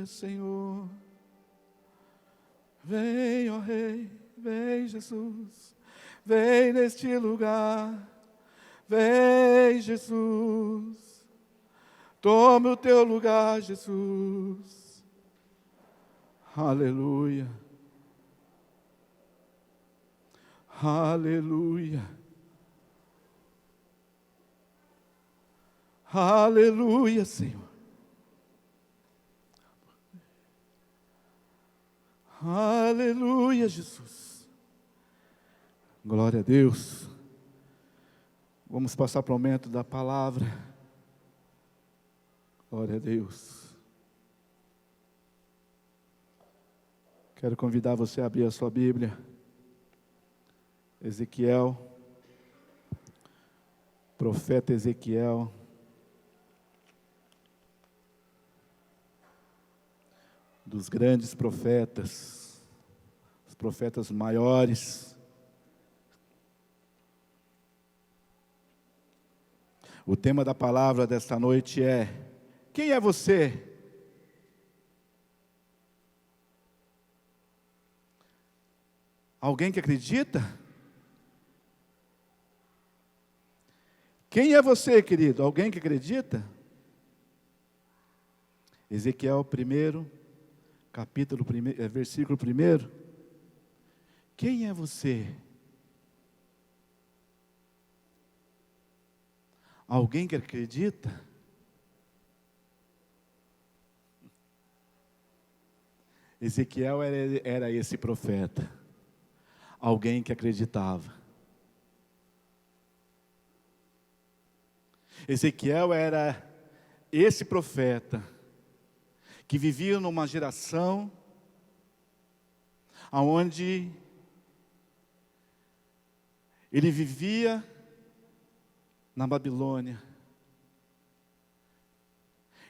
Aleluia, Senhor. Vem, ó Rei, vem, Jesus. Vem neste lugar. Vem, Jesus. Tome o teu lugar, Jesus. Aleluia. Aleluia. Aleluia, Senhor. Aleluia, Jesus. Glória a Deus. Vamos passar para o momento da palavra. Glória a Deus. Quero convidar você a abrir a sua Bíblia. Ezequiel. Profeta Ezequiel. Dos grandes profetas. Os profetas maiores. O tema da palavra desta noite é: quem é você? Alguém que acredita? Quem é você, querido? Alguém que acredita? Ezequiel 1, capítulo 1, versículo 1. Quem é você? Alguém que acredita? Ezequiel era esse profeta. Alguém que acreditava. Ezequiel era esse profeta que vivia numa geração onde ele vivia na Babilônia.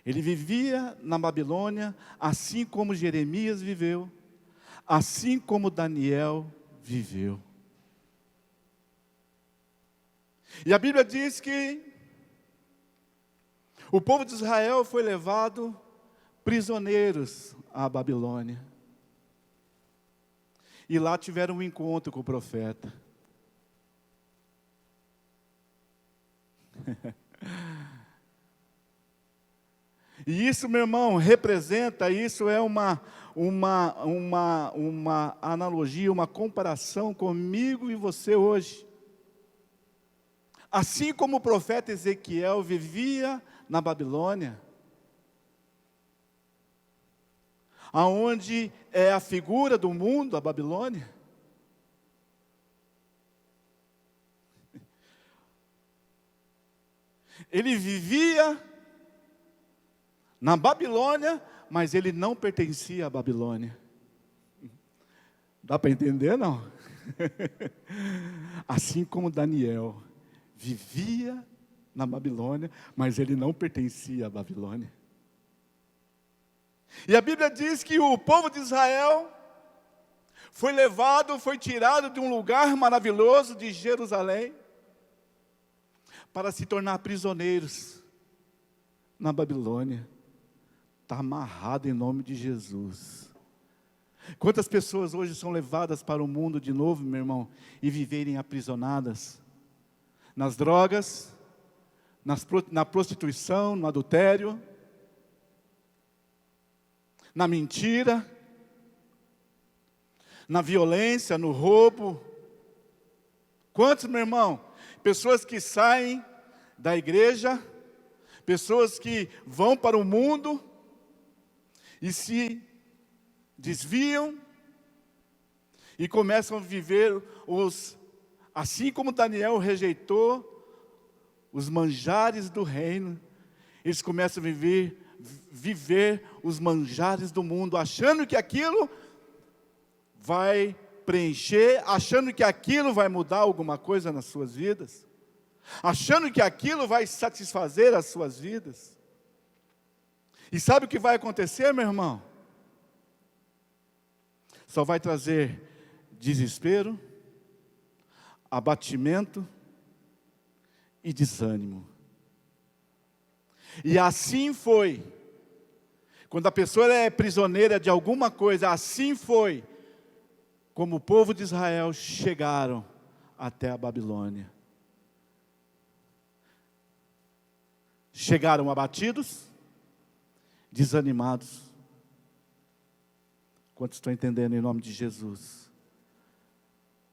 Ele vivia na Babilônia, assim como Jeremias viveu, assim como Daniel viveu. E a Bíblia diz que o povo de Israel foi levado prisioneiros à Babilônia. E lá tiveram um encontro com o profeta. E isso, meu irmão, representa, isso é uma analogia, uma comparação comigo e você hoje. Assim como o profeta Ezequiel vivia na Babilônia, aonde é a figura do mundo, a Babilônia. Ele vivia na Babilônia, mas ele não pertencia à Babilônia. Dá para entender, não? Assim como Daniel vivia na Babilônia, mas ele não pertencia à Babilônia. E a Bíblia diz que o povo de Israel foi levado, foi tirado de um lugar maravilhoso de Jerusalém, para se tornar prisioneiros na Babilônia. Está amarrado em nome de Jesus. Quantas pessoas hoje são levadas para o mundo de novo, meu irmão, e viverem aprisionadas nas drogas, na prostituição, no adultério, na mentira, na violência, no roubo. Quantos, meu irmão? Pessoas que saem da igreja, pessoas que vão para o mundo e se desviam e começam a viver assim como Daniel rejeitou os manjares do reino, eles começam a viver os manjares do mundo, achando que aquilo vai preencher, achando que aquilo vai mudar alguma coisa nas suas vidas, achando que aquilo vai satisfazer as suas vidas. E sabe o que vai acontecer, meu irmão? Só vai trazer desespero, abatimento e desânimo. E assim foi Quando a pessoa é prisioneira de alguma coisa, assim foi como o povo de Israel chegaram até a Babilônia. Chegaram abatidos, desanimados. Quantos estão entendendo em nome de Jesus?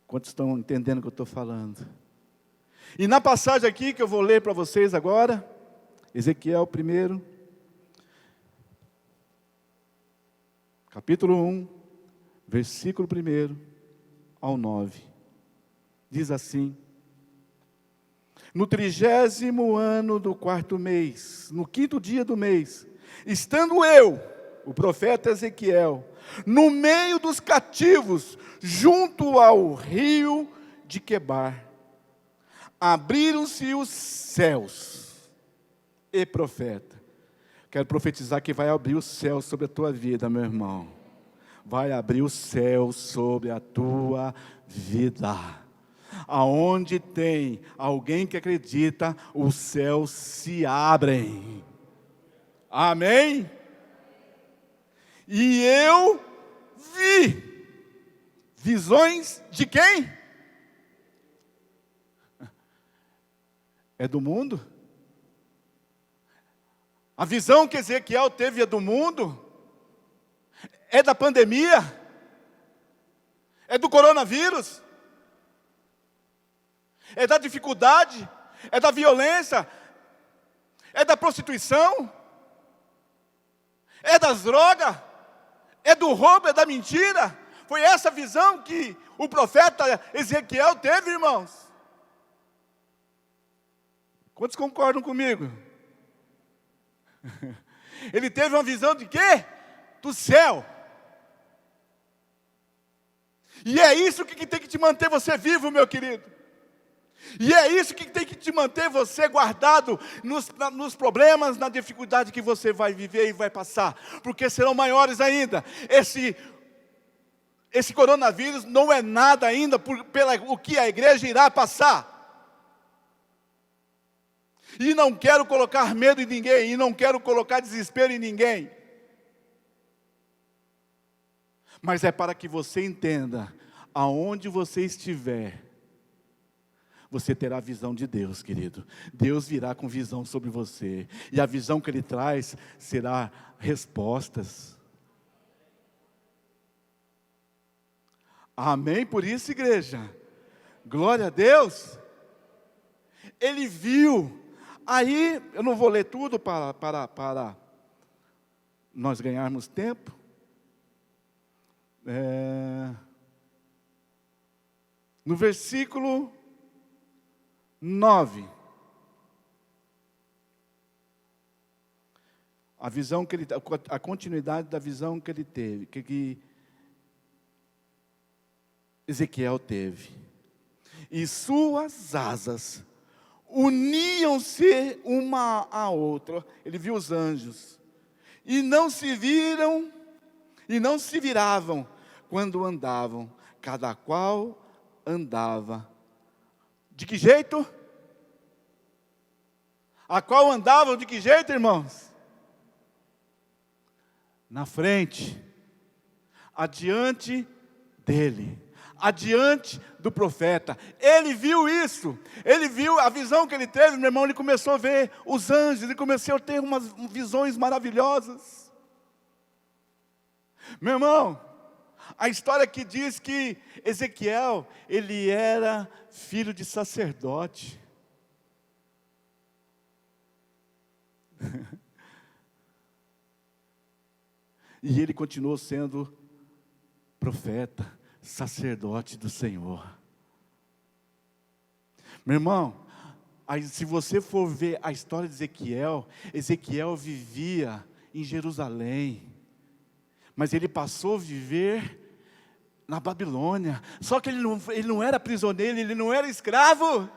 Quantos estão entendendo o que eu estou falando? E na passagem aqui que eu vou ler para vocês agora, Ezequiel 1, capítulo 1, versículo 1 ao 9. Diz assim: no 30º ano do 4º mês, no 5º dia do mês, estando eu, o profeta Ezequiel, no meio dos cativos, junto ao rio de Quebar, abriram-se os céus. E profeta, quero profetizar que vai abrir os céus sobre a tua vida, meu irmão. Vai abrir os céus sobre a tua vida. Aonde tem alguém que acredita, os céus se abrem. Amém? E eu vi visões de quem? É do mundo? A visão que Ezequiel teve é do mundo? É da pandemia? É do coronavírus? É da dificuldade? É da violência? É da prostituição? É das drogas? É do roubo? É da mentira? Foi essa visão que o profeta Ezequiel teve, irmãos? Quantos concordam comigo? Ele teve uma visão de quê? Do céu. E é isso que tem que te manter você vivo, meu querido. E é isso que tem que te manter você guardado nos problemas, na dificuldade que você vai viver e vai passar. Porque serão maiores ainda. Esse coronavírus não é nada ainda o que a igreja irá passar. E não quero colocar medo em ninguém, e não quero colocar desespero em ninguém. Mas é para que você entenda, aonde você estiver, você terá a visão de Deus, querido. Deus virá com visão sobre você, e a visão que Ele traz será respostas. Amém por isso, igreja? Glória a Deus. Ele viu. Aí, eu não vou ler tudo para nós ganharmos tempo. No versículo 9, a visão que ele, a continuidade da visão que ele teve, que Ezequiel teve. E suas asas uniam-se uma à outra. Ele viu os anjos. E não se viravam quando andavam. Cada qual andava. De que jeito? A qual andavam de que jeito, irmãos? Na frente. Adiante dele. Adiante do profeta. Ele viu isso. Ele viu a visão que ele teve, meu irmão. Ele começou a ver os anjos. Ele começou a ter umas visões maravilhosas. Meu irmão, a história que diz que Ezequiel, ele era filho de sacerdote. E ele continuou sendo profeta, sacerdote do Senhor. Meu irmão, aí, se você for ver a história de Ezequiel, Ezequiel vivia em Jerusalém, mas ele passou a viver na Babilônia. Só que ele não era prisioneiro, ele não era escravo.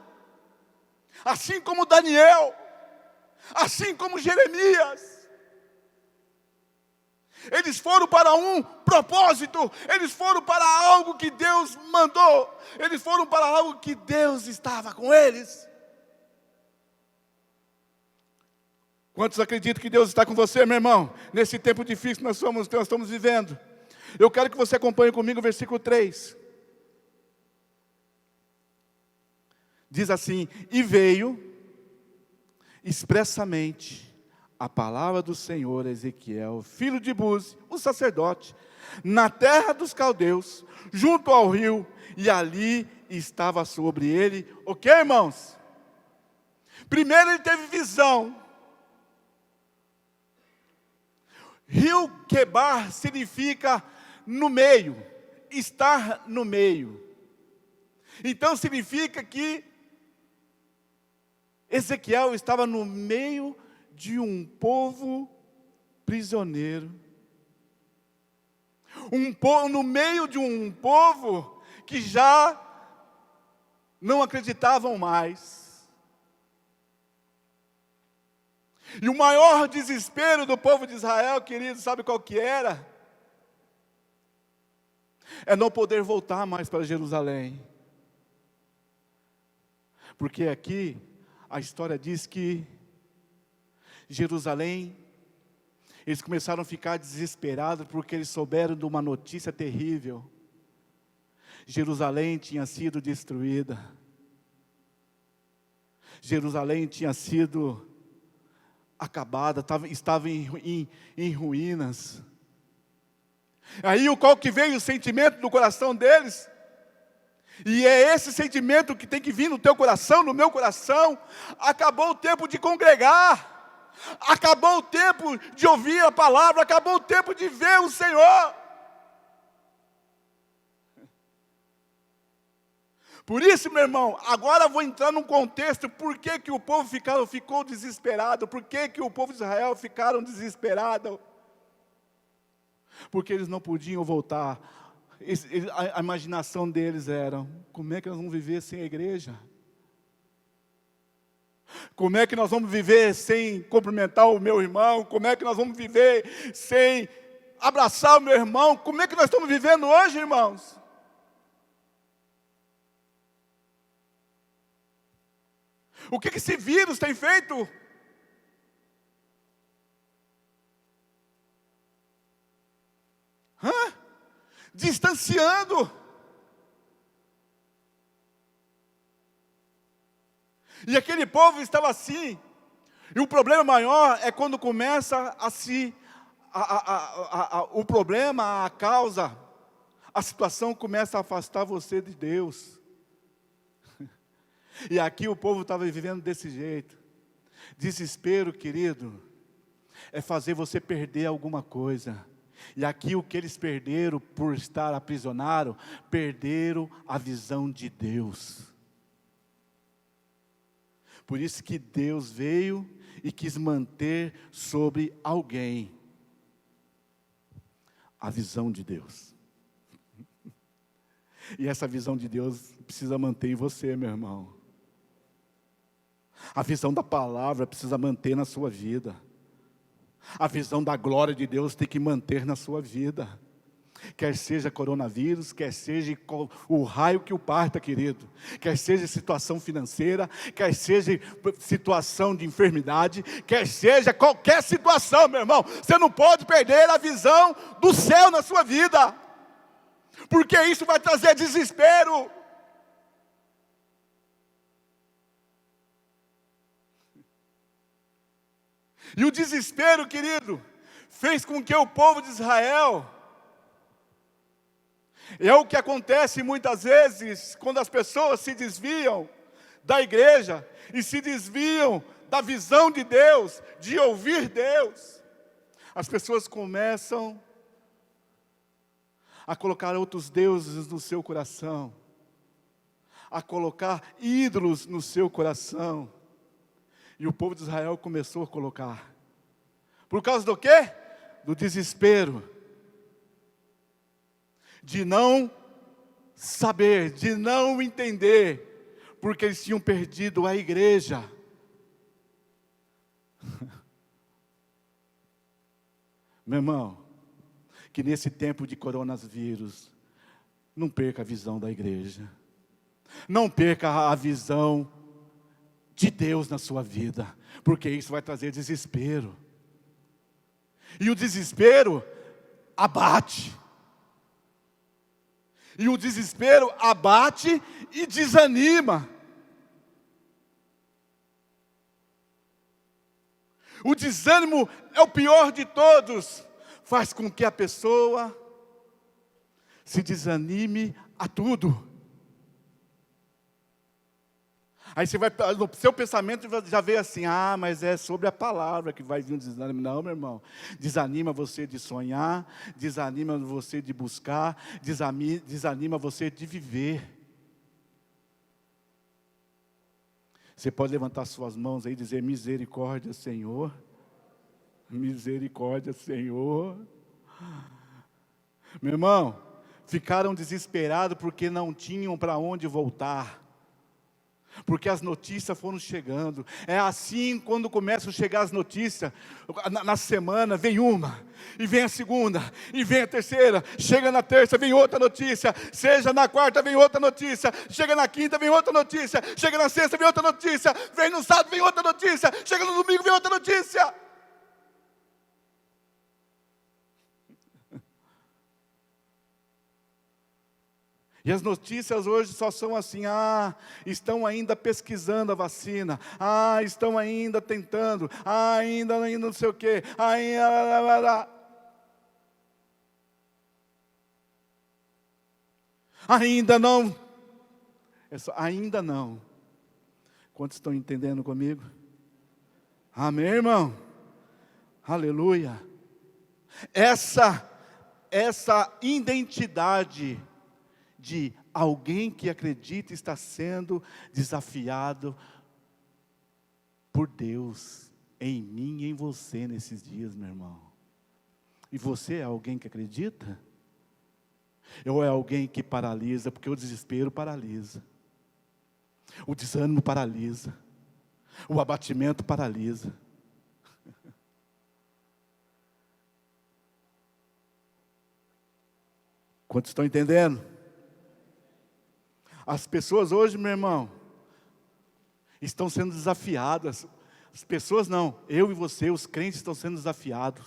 Assim como Daniel, assim como Jeremias. Eles foram para um propósito, eles foram para algo que Deus mandou, eles foram para algo que Deus estava com eles. Quantos acreditam que Deus está com você, meu irmão? Nesse tempo difícil que nós estamos vivendo. Eu quero que você acompanhe comigo o versículo 3. Diz assim: e veio expressamente a palavra do Senhor a Ezequiel, filho de Buzi, o sacerdote, na terra dos caldeus, junto ao rio, e ali estava sobre ele, o que, irmãos? Primeiro ele teve visão. Rio Quebar significa no meio, estar no meio. Então significa que Ezequiel estava no meio de um povo prisioneiro. No meio de um povo que já não acreditavam mais. E o maior desespero do povo de Israel, querido, sabe qual que era? É não poder voltar mais para Jerusalém. Porque aqui a história diz que Jerusalém, eles começaram a ficar desesperados porque eles souberam de uma notícia terrível. Jerusalém tinha sido destruída. Jerusalém tinha sido acabada, estava em ruínas. Aí qual que veio o sentimento do coração deles? E é esse sentimento que tem que vir no teu coração, no meu coração. Acabou o tempo de congregar, acabou o tempo de ouvir a palavra, acabou o tempo de ver o Senhor. Por isso, meu irmão, agora eu vou entrar num contexto, por que que o povo ficou desesperado, por que que o povo de Israel ficaram desesperados? Porque eles não podiam voltar. A imaginação deles era: como é que nós vamos viver sem a igreja? Como é que nós vamos viver sem cumprimentar o meu irmão? Como é que nós vamos viver sem abraçar o meu irmão? Como é que nós estamos vivendo hoje, irmãos? O que esse vírus tem feito? Distanciando. E aquele povo estava assim. E o problema maior é quando começa o problema, a causa, a situação começa a afastar você de Deus. E aqui o povo estava vivendo desse jeito. Desespero, querido, é fazer você perder alguma coisa. E aqui o que eles perderam por estar aprisionados, perderam a visão de Deus. Por isso que Deus veio e quis manter sobre alguém a visão de Deus. E essa visão de Deus precisa manter em você, meu irmão. A visão da palavra precisa manter na sua vida. A visão da glória de Deus tem que manter na sua vida. Quer seja coronavírus, quer seja o raio que o parta, querido. Quer seja situação financeira, quer seja situação de enfermidade, quer seja qualquer situação, meu irmão. Você não pode perder a visão do céu na sua vida. Porque isso vai trazer desespero. E o desespero, querido, fez com que o povo de Israel, é o que acontece muitas vezes, quando as pessoas se desviam da igreja, e se desviam da visão de Deus, de ouvir Deus, as pessoas começam a colocar outros deuses no seu coração, a colocar ídolos no seu coração. E o povo de Israel começou a colocar. Por causa do quê? Do desespero. De não saber, de não entender. Porque eles tinham perdido a igreja. Meu irmão, que nesse tempo de coronavírus, não perca a visão da igreja. Não perca a visão de Deus na sua vida, porque isso vai trazer desespero. E o desespero abate. E o desespero abate e desanima. O desânimo é o pior de todos. Faz com que a pessoa se desanime a tudo. Aí você vai, no seu pensamento já veio assim, mas é sobre a palavra que vai vir um desânimo. Não, meu irmão. Desanima você de sonhar, desanima você de buscar, desanima você de viver. Você pode levantar suas mãos aí e dizer: misericórdia, Senhor. Misericórdia, Senhor. Meu irmão, ficaram desesperados porque não tinham para onde voltar. Porque as notícias foram chegando. É assim quando começam a chegar as notícias. Na semana vem uma, e vem a segunda, e vem a terceira. Chega na terça, vem outra notícia. Seja na quarta, vem outra notícia. Chega na quinta, vem outra notícia. Chega na sexta, vem outra notícia. Vem no sábado, vem outra notícia. Chega no domingo, vem outra notícia. E as notícias hoje só são assim: estão ainda pesquisando a vacina, estão ainda tentando, ainda não sei o quê, ainda não, ainda não. Quantos estão entendendo comigo? Amém, irmão? Aleluia. Essa identidade de alguém que acredita está sendo desafiado por Deus em mim e em você nesses dias, meu irmão. E você é alguém que acredita? Ou é alguém que paralisa? Porque o desespero paralisa, o desânimo paralisa, o abatimento paralisa. Quantos estão entendendo? As pessoas hoje, meu irmão, estão sendo desafiadas. As pessoas não, eu e você, os crentes estão sendo desafiados.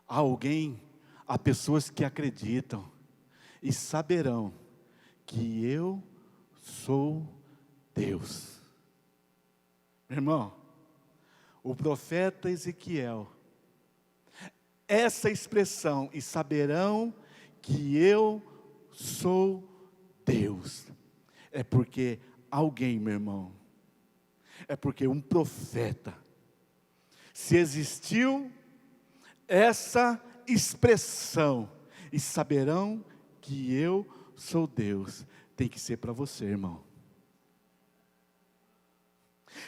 Há pessoas que acreditam e saberão que eu sou Deus. Meu irmão, o profeta Ezequiel, essa expressão, e saberão que eu sou Deus, é porque alguém, meu irmão, é porque um profeta, se existiu essa expressão, e saberão que eu sou Deus, tem que ser para você, irmão.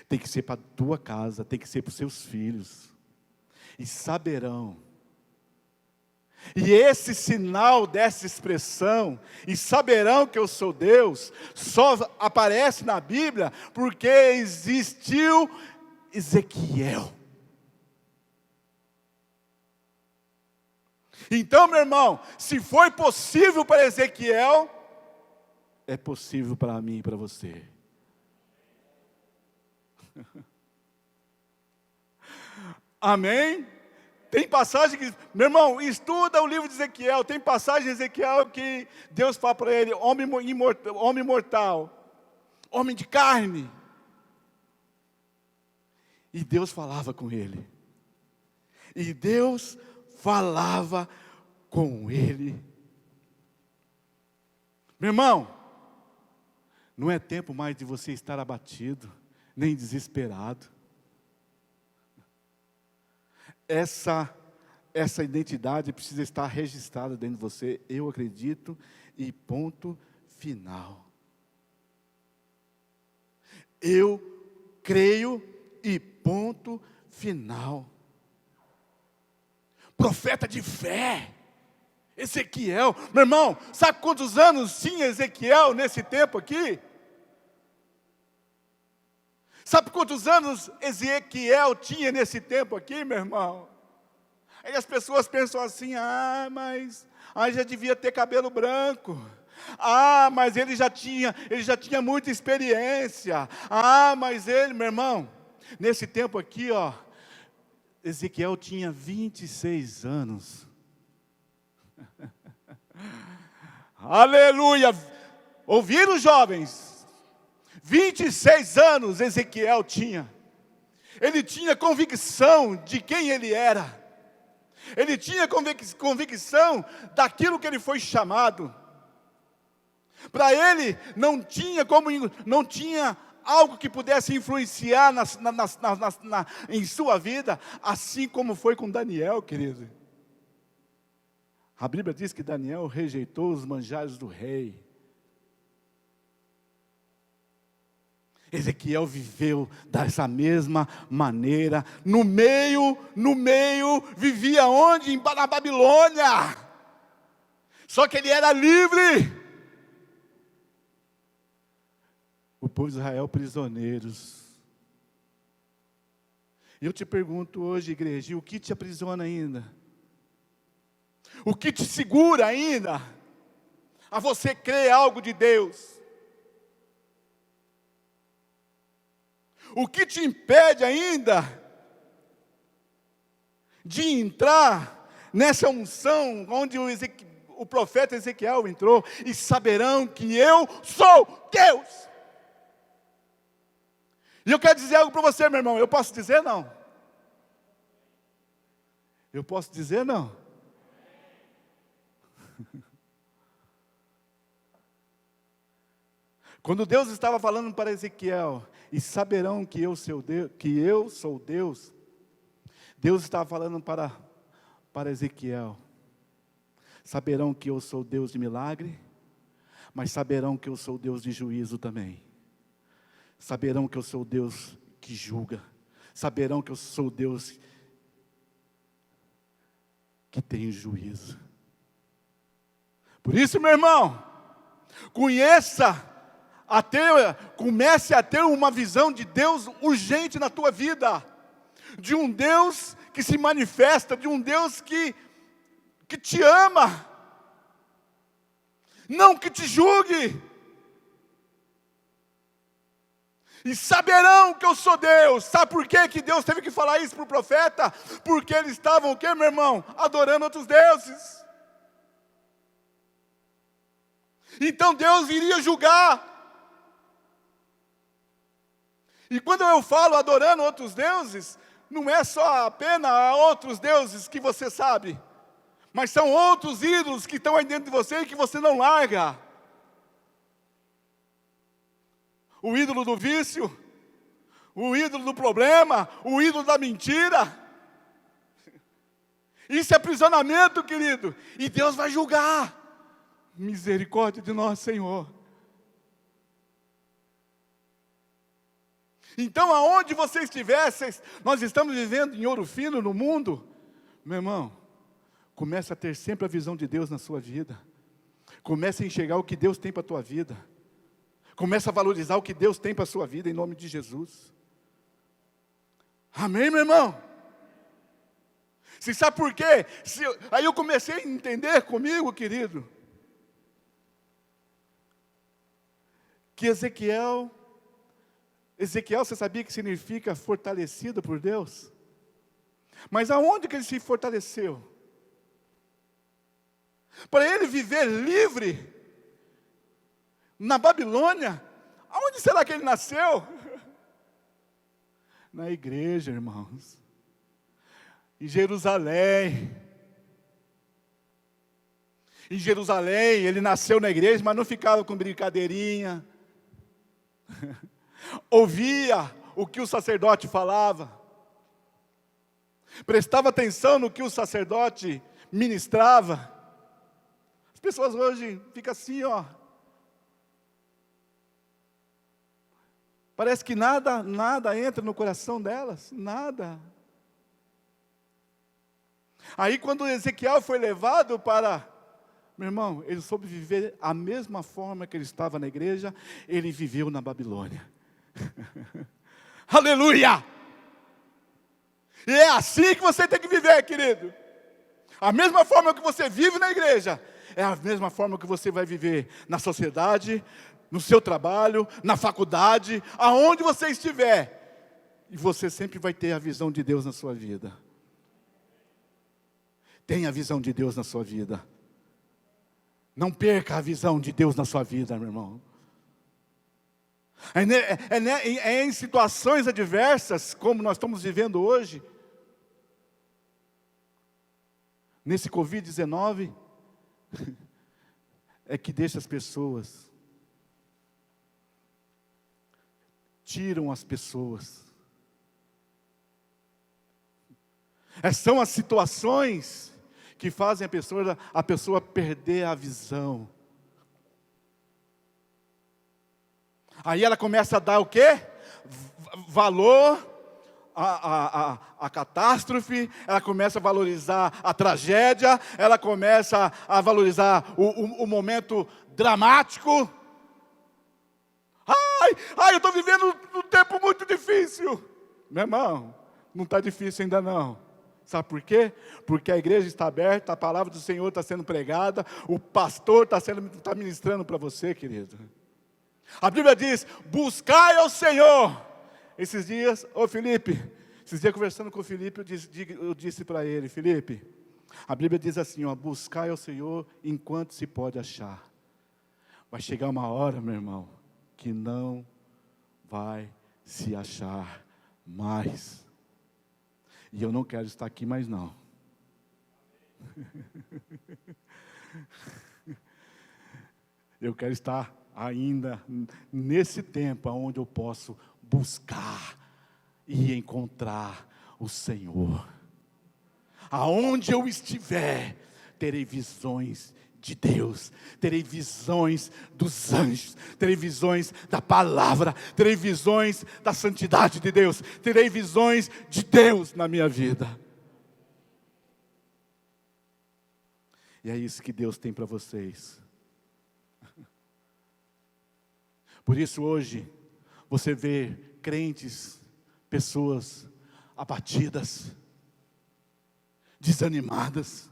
Tem que ser para a tua casa, tem que ser para os seus filhos. E saberão. E esse sinal dessa expressão, e saberão que eu sou Deus, só aparece na Bíblia porque existiu Ezequiel. Então, meu irmão, se foi possível para Ezequiel, é possível para mim e para você. Amém? Tem passagem que, meu irmão, estuda o livro de Ezequiel. Tem passagem de Ezequiel que Deus fala para ele: homem mortal, homem de carne. E Deus falava com ele. E Deus falava com ele. Meu irmão, não é tempo mais de você estar abatido, nem desesperado. Essa identidade precisa estar registrada dentro de você. Eu acredito, e ponto final. Eu creio, e ponto final. Profeta de fé, Ezequiel. Meu irmão, sabe quantos anos tinha Ezequiel nesse tempo aqui? Sabe quantos anos Ezequiel tinha nesse tempo aqui, meu irmão? Aí as pessoas pensam assim: mas já devia ter cabelo branco, Ah, mas ele já tinha muita experiência. Ah, mas ele, meu irmão, nesse tempo aqui, ó, Ezequiel tinha 26 anos. Aleluia! Ouviram, jovens? 26 anos Ezequiel tinha. Ele tinha convicção de quem ele era. Ele tinha convicção daquilo que ele foi chamado. Para ele não tinha algo que pudesse influenciar em sua vida, assim como foi com Daniel, querido. A Bíblia diz que Daniel rejeitou os manjares do rei. Ezequiel viveu dessa mesma maneira, no meio, vivia onde? Na Babilônia. Só que ele era livre. O povo de Israel prisioneiros. E eu te pergunto hoje, igreja, o que te aprisiona ainda? O que te segura ainda a você crer algo de Deus? O que te impede ainda de entrar nessa unção onde o profeta Ezequiel entrou? E saberão que eu sou Deus. E eu quero dizer algo para você, meu irmão. Eu posso dizer não? Eu posso dizer não? Quando Deus estava falando para Ezequiel, e saberão que eu sou Deus, Deus estava falando para Ezequiel, saberão que eu sou Deus de milagre, mas saberão que eu sou Deus de juízo também. Saberão que eu sou Deus que julga, saberão que eu sou Deus que tem juízo. Por isso, meu irmão, comece a ter uma visão de Deus urgente na tua vida, de um Deus que se manifesta, de um Deus que te ama, não que te julgue. E saberão que eu sou Deus. Sabe por que Deus teve que falar isso para o profeta? Porque eles estavam o quê, meu irmão? Adorando outros deuses. Então Deus iria julgar. E quando eu falo adorando outros deuses, não é só apenas outros deuses que você sabe, mas são outros ídolos que estão aí dentro de você e que você não larga. O ídolo do vício, o ídolo do problema, o ídolo da mentira. Isso é aprisionamento, querido, e Deus vai julgar. Misericórdia de nós, Senhor. Então, aonde você estiver, nós estamos vivendo em ouro fino no mundo, meu irmão, comece a ter sempre a visão de Deus na sua vida. Comece a enxergar o que Deus tem para a tua vida. Comece a valorizar o que Deus tem para a sua vida, em nome de Jesus. Amém, meu irmão? Você sabe por quê? Aí eu comecei a entender comigo, querido, que Ezequiel, você sabia que significa fortalecido por Deus? Mas aonde que ele se fortaleceu? Para ele viver livre, na Babilônia, aonde será que ele nasceu? Na igreja, irmãos. Em Jerusalém. Em Jerusalém, ele nasceu na igreja, mas não ficava com brincadeirinha. Ouvia o que o sacerdote falava. Prestava atenção no que o sacerdote ministrava. As pessoas hoje ficam assim, ó. Parece que nada entra no coração delas, nada. Aí quando Ezequiel foi levado para, meu irmão, ele soube viver a mesma forma que ele estava na igreja, ele viveu na Babilônia. Aleluia! E é assim que você tem que viver, querido. A mesma forma que você vive na igreja, é a mesma forma que você vai viver na sociedade, no seu trabalho, na faculdade, aonde você estiver. E você sempre vai ter a visão de Deus na sua vida. Tenha a visão de Deus na sua vida. Não perca a visão de Deus na sua vida, meu irmão. É em situações adversas, como nós estamos vivendo hoje, nesse Covid-19, é que deixa as pessoas, tiram as pessoas. São as situações que fazem a pessoa perder a visão. Aí ela começa a dar o quê? Valor à catástrofe, ela começa a valorizar a tragédia, ela começa a valorizar o momento dramático. Ai, eu estou vivendo um tempo muito difícil. Meu irmão, não está difícil ainda não. Sabe por quê? Porque a igreja está aberta, a palavra do Senhor está sendo pregada, o pastor está ministrando para você, querido. A Bíblia diz, buscai ao Senhor. Esses dias, Felipe, conversando com o Felipe, eu disse para ele, Felipe, a Bíblia diz assim, buscai ao Senhor enquanto se pode achar. Vai chegar uma hora, meu irmão, que não vai se achar mais. E eu não quero estar aqui mais não. Eu quero estar ainda nesse tempo onde eu posso buscar e encontrar o Senhor. Aonde eu estiver, terei visões de Deus, terei visões dos anjos, terei visões da palavra, terei visões da santidade de Deus, terei visões de Deus na minha vida. E é isso que Deus tem para vocês. Por isso hoje, você vê crentes, pessoas abatidas, desanimadas,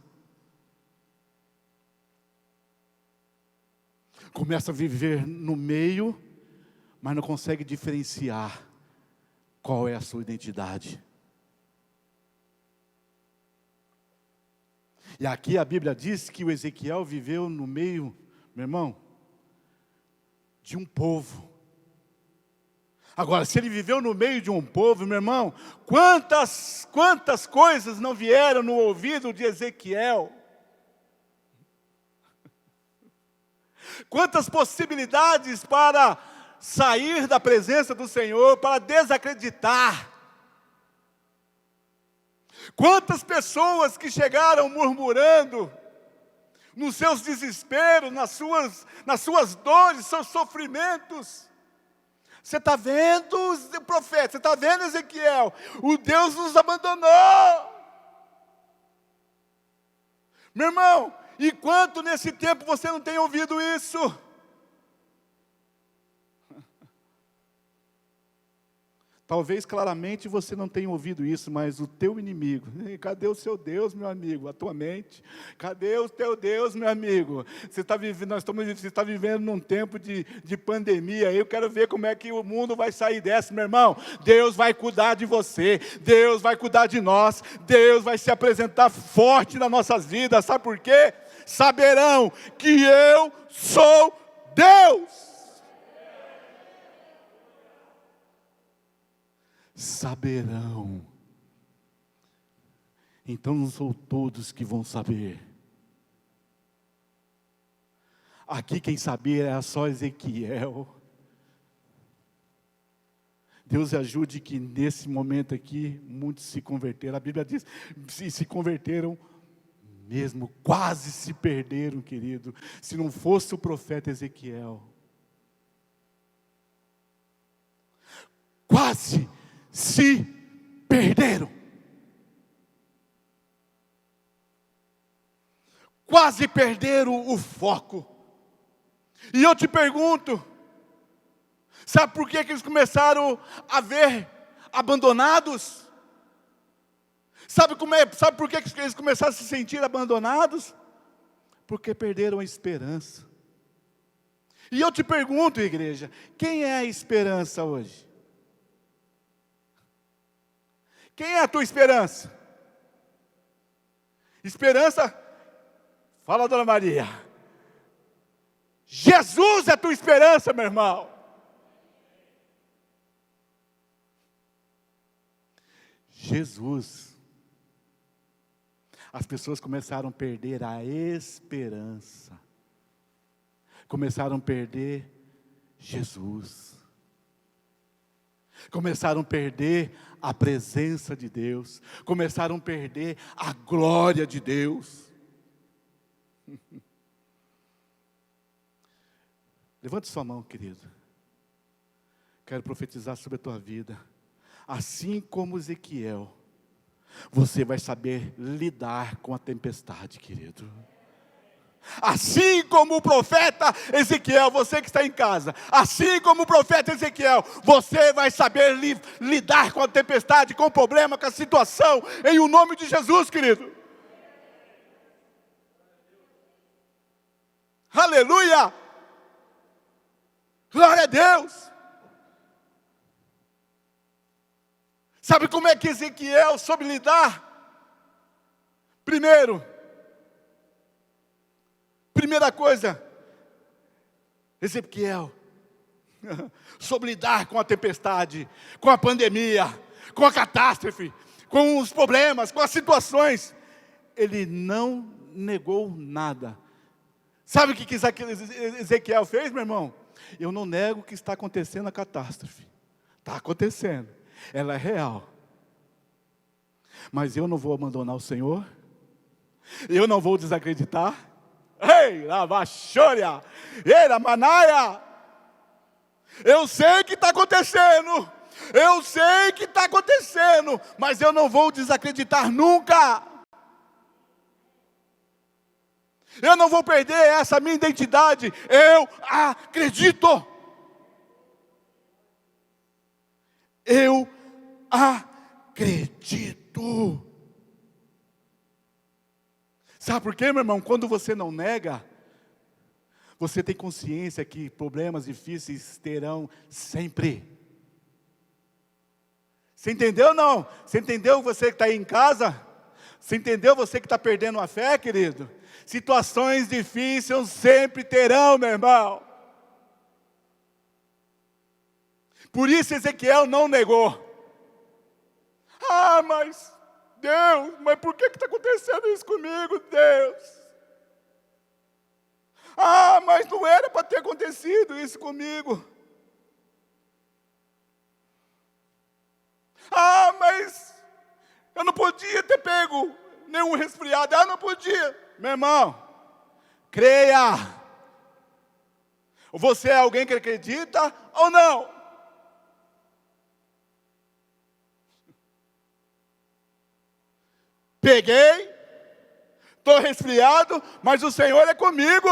começa a viver no meio, mas não consegue diferenciar qual é a sua identidade. E aqui a Bíblia diz que o Ezequiel viveu no meio, meu irmão, de um povo. Agora, se ele viveu no meio de um povo, meu irmão, quantas coisas não vieram no ouvido de Ezequiel? Quantas possibilidades para sair da presença do Senhor, para desacreditar. Quantas pessoas que chegaram murmurando, nos seus desesperos, nas suas dores, seus sofrimentos. Você está vendo, profeta, você está vendo, Ezequiel, o Deus nos abandonou. Meu irmão, e quanto nesse tempo você não tem ouvido isso? Talvez claramente você não tenha ouvido isso, mas o teu inimigo, cadê o seu Deus, meu amigo, a tua mente? Cadê o teu Deus, meu amigo? Você está vivendo num tempo de pandemia, eu quero ver como é que o mundo vai sair dessa, meu irmão. Deus vai cuidar de você, Deus vai cuidar de nós, Deus vai se apresentar forte nas nossas vidas, sabe por quê? Saberão que eu sou Deus. Saberão. Então não são todos que vão saber. Aqui quem sabia era só Ezequiel. Deus ajude que nesse momento aqui muitos se converteram. A Bíblia diz, se converteram mesmo, quase se perderam, querido. Se não fosse o profeta Ezequiel. Quase se perderam. Quase perderam o foco. E eu te pergunto, sabe por que eles começaram a ver abandonados? Sabe por que eles começaram a se sentir abandonados? Porque perderam a esperança. E eu te pergunto, igreja, quem é a esperança hoje? Quem é a tua esperança? Esperança, fala, dona Maria. Jesus é a tua esperança, meu irmão. Jesus. As pessoas começaram a perder a esperança. Começaram a perder Jesus. Começaram a perder a presença de Deus. Começaram a perder a glória de Deus. Levante sua mão, querido. Quero profetizar sobre a tua vida. Assim como Ezequiel, você vai saber lidar com a tempestade, querido. Assim como o profeta Ezequiel, você que está em casa, assim como o profeta Ezequiel, você vai saber lidar com a tempestade, com o problema, com a situação, em o nome de Jesus, querido. Aleluia! Glória a Deus! Sabe como é que Ezequiel soube lidar? Primeira coisa, Ezequiel soube lidar com a tempestade, com a pandemia, com a catástrofe, com os problemas, com as situações. Ele não negou nada. Sabe o que Ezequiel fez, meu irmão? Eu não nego que está acontecendo a catástrofe. Está acontecendo. Ela é real. Mas eu não vou abandonar o Senhor. Eu não vou desacreditar. Ei, Lavachória! Ei, Ramanaia! Eu sei que está acontecendo. Eu sei que está acontecendo. Mas eu não vou desacreditar nunca. Eu não vou perder essa minha identidade. Eu acredito. Eu acredito. Sabe por quê, meu irmão? Quando você não nega, você tem consciência que problemas difíceis terão sempre. Você entendeu ou não? Você entendeu, você que está aí em casa? Você entendeu, você que está perdendo a fé, querido? Situações difíceis sempre terão, meu irmão. Por isso Ezequiel não negou. Mas Deus, mas por que está acontecendo isso comigo, Deus? Mas não era para ter acontecido isso comigo. Mas eu não podia ter pego nenhum resfriado. Não podia. Meu irmão, creia. Você é alguém que acredita ou não? Peguei, estou resfriado, mas o Senhor é comigo.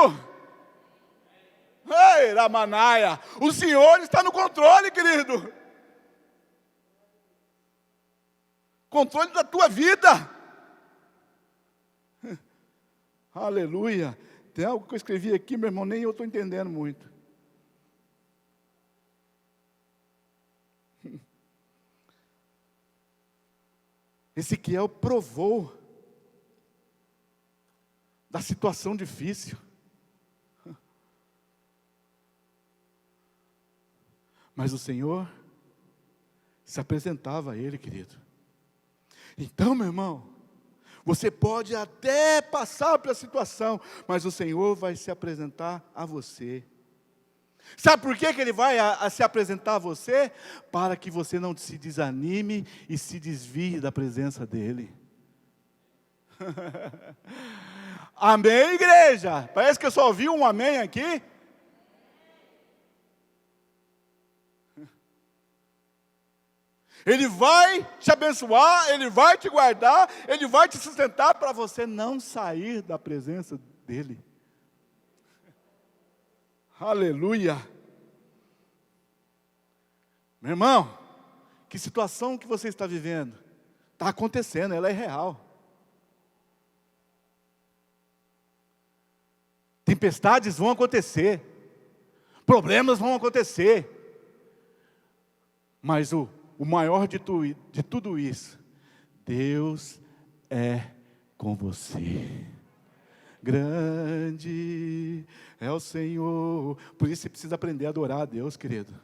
Ei, Ramanaia, o Senhor está no controle, querido. Controle da tua vida. Aleluia. Tem algo que eu escrevi aqui, meu irmão, nem eu estou entendendo muito. Ezequiel provou da situação difícil. Mas o Senhor se apresentava a ele, querido. Então, meu irmão, você pode até passar pela situação, mas o Senhor vai se apresentar a você. Sabe por que Ele vai se apresentar a você? Para que você não se desanime e se desvie da presença dEle. Amém, igreja? Parece que eu só ouvi um amém aqui. Ele vai te abençoar, Ele vai te guardar, Ele vai te sustentar para você não sair da presença dEle. Aleluia. Meu irmão, que situação que você está vivendo? Está acontecendo, ela é real. tempestades vão acontecer, problemas vão acontecer, mas o maior de tudo isso, Deus é com você. Grande é o Senhor. Por isso você precisa aprender a adorar a Deus, querido.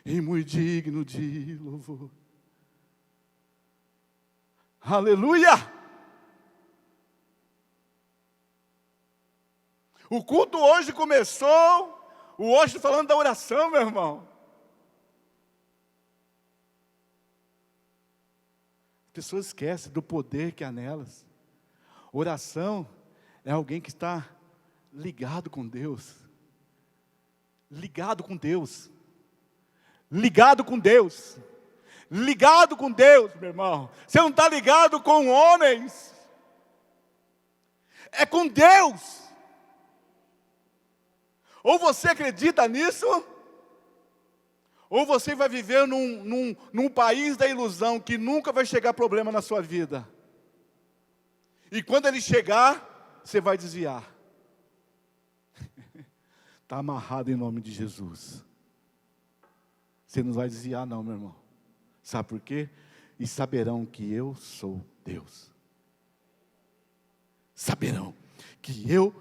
E muito digno de louvor. Aleluia! O culto hoje começou, hoje falando da oração, meu irmão. As pessoas esquecem do poder que há nelas. Oração é alguém que está ligado com Deus. Ligado com Deus. Ligado com Deus. Ligado com Deus, meu irmão. Você não está ligado com homens. É com Deus. Ou você acredita nisso, ou você vai viver num país da ilusão que nunca vai chegar problema na sua vida. E quando ele chegar, você vai desviar. Está amarrado em nome de Jesus. Você não vai desviar não, meu irmão. Sabe por quê? E saberão que eu sou Deus. Saberão que eu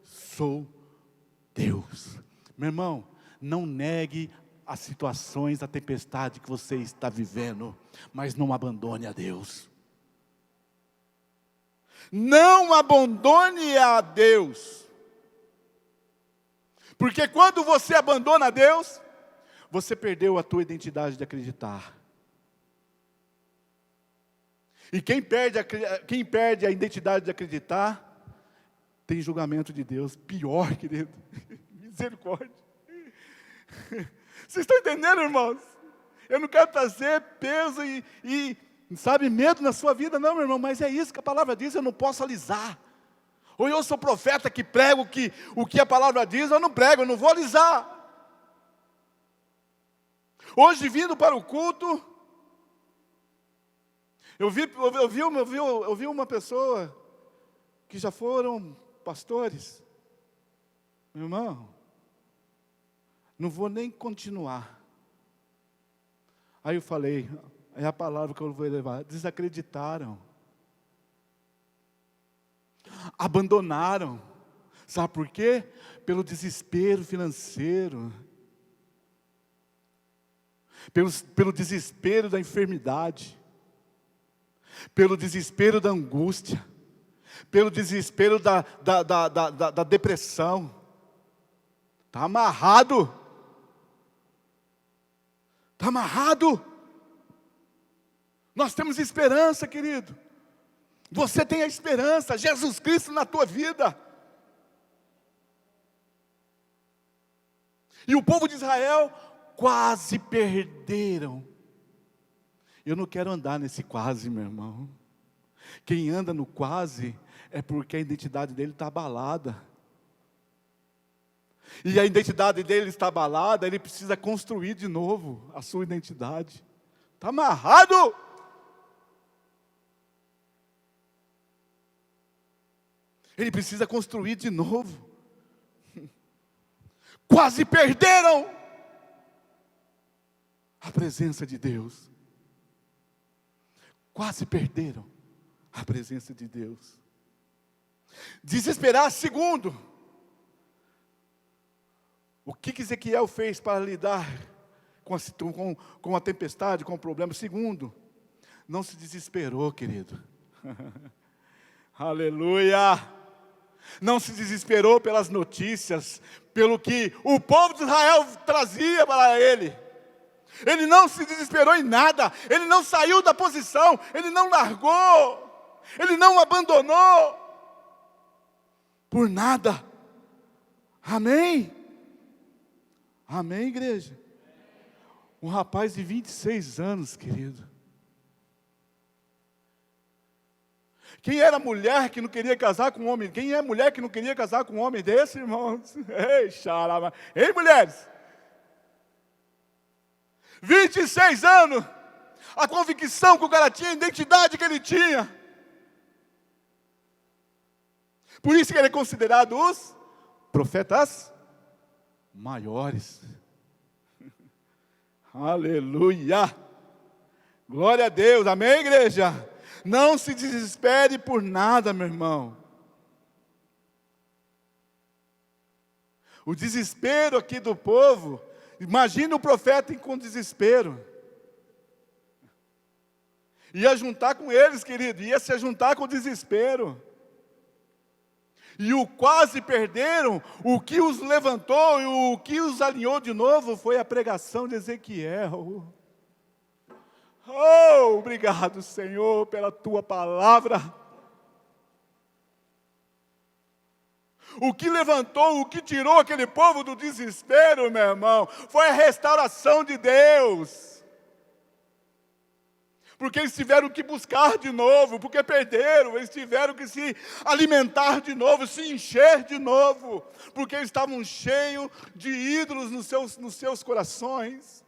sou Deus. Meu irmão, não negue as situações, a tempestade que você está vivendo, mas não abandone a Deus. Não abandone a Deus. Porque quando você abandona a Deus, você perdeu a tua identidade de acreditar. E quem perde a identidade de acreditar, tem julgamento de Deus. Pior, querido. Misericórdia. Vocês estão entendendo, irmãos? Eu não quero trazer peso e sabe, medo na sua vida, não, meu irmão. Mas é isso que a palavra diz, eu não posso alisar. Ou eu sou profeta que prego o que a palavra diz, eu não prego, eu não vou alisar. Hoje, vindo para o culto, eu vi uma pessoa que já foram pastores. Meu irmão, não vou nem continuar. Aí eu falei, é a palavra que eu vou levar. Desacreditaram. Abandonaram. Sabe por quê? Pelo desespero financeiro. Pelo desespero da enfermidade. Pelo desespero da angústia. Pelo desespero da depressão. Está amarrado. Está amarrado. Nós temos esperança, querido. Você tem a esperança, Jesus Cristo na tua vida. E o povo de Israel quase perderam. Eu não quero andar nesse quase, meu irmão. Quem anda no quase é porque a identidade dele está abalada. E a identidade dele está abalada, ele precisa construir de novo a sua identidade. Está amarrado. Ele precisa construir de novo. Quase perderam a presença de Deus. Quase perderam a presença de Deus. Desesperar, segundo. O que Ezequiel fez para lidar com a tempestade, com o problema? Segundo, não se desesperou, querido. Aleluia! Não se desesperou pelas notícias, pelo que o povo de Israel trazia para ele. Ele não se desesperou em nada, ele não saiu da posição, ele não largou, ele não abandonou, por nada. Amém? Amém, igreja? Um rapaz de 26 anos, querido. Quem era mulher que não queria casar com um homem? Quem é mulher que não queria casar com um homem desse, irmãos? Ei, xarama. Ei, mulheres. 26 anos. A convicção que o cara tinha, a identidade que ele tinha. Por isso que ele é considerado os profetas maiores. Aleluia! Glória a Deus, amém, igreja? Não se desespere por nada, meu irmão. O desespero aqui do povo, imagina o profeta com desespero. Ia juntar com eles, querido, ia se juntar com o desespero. E o quase perderam, o que os levantou e o que os alinhou de novo foi a pregação de Ezequiel. Oh, obrigado, Senhor, pela tua palavra. O que levantou, o que tirou aquele povo do desespero, meu irmão, foi a restauração de Deus. Porque eles tiveram que buscar de novo, porque perderam, eles tiveram que se alimentar de novo, se encher de novo, porque eles estavam cheios de ídolos nos seus corações.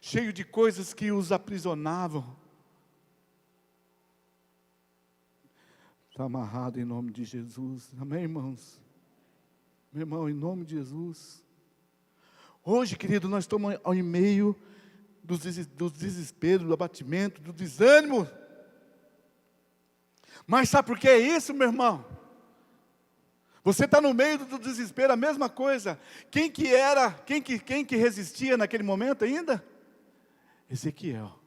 Cheio de coisas que os aprisionavam. Está amarrado em nome de Jesus. Amém, irmãos? Meu irmão, em nome de Jesus. Hoje, querido, nós estamos ao meio do desespero, do abatimento, do desânimo. Mas sabe por que é isso, meu irmão? Você está no meio do desespero, a mesma coisa. Quem que resistia naquele momento ainda? Ezequiel.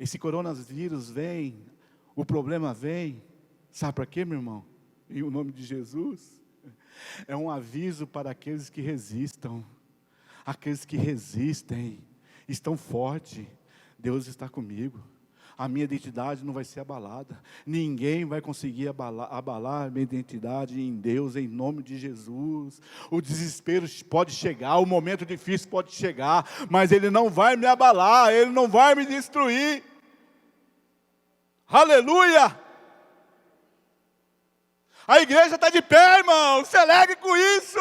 Esse coronavírus vem, o problema vem, sabe para quê, meu irmão? Em nome de Jesus, é um aviso para aqueles que resistam, aqueles que resistem, estão fortes, Deus está comigo, a minha identidade não vai ser abalada, ninguém vai conseguir abalar a minha identidade em Deus, em nome de Jesus. O desespero pode chegar, o momento difícil pode chegar, mas ele não vai me abalar, ele não vai me destruir. Aleluia! A igreja está de pé, irmão, se alegre com isso.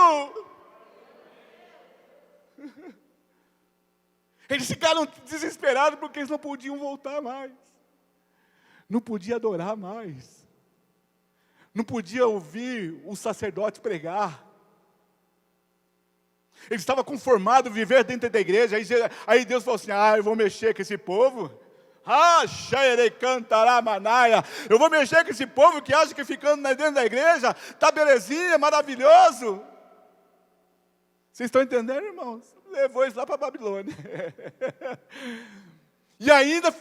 Eles ficaram desesperados porque eles não podiam voltar mais, não podiam adorar mais, não podiam ouvir o sacerdote pregar. Eles estavam conformados a viver dentro da igreja. Aí Deus falou assim: eu vou mexer com esse povo. Eu vou mexer com esse povo que acha que ficando dentro da igreja está belezinha, maravilhoso. Vocês estão entendendo, irmãos? Levou eles lá para a Babilônia. E ainda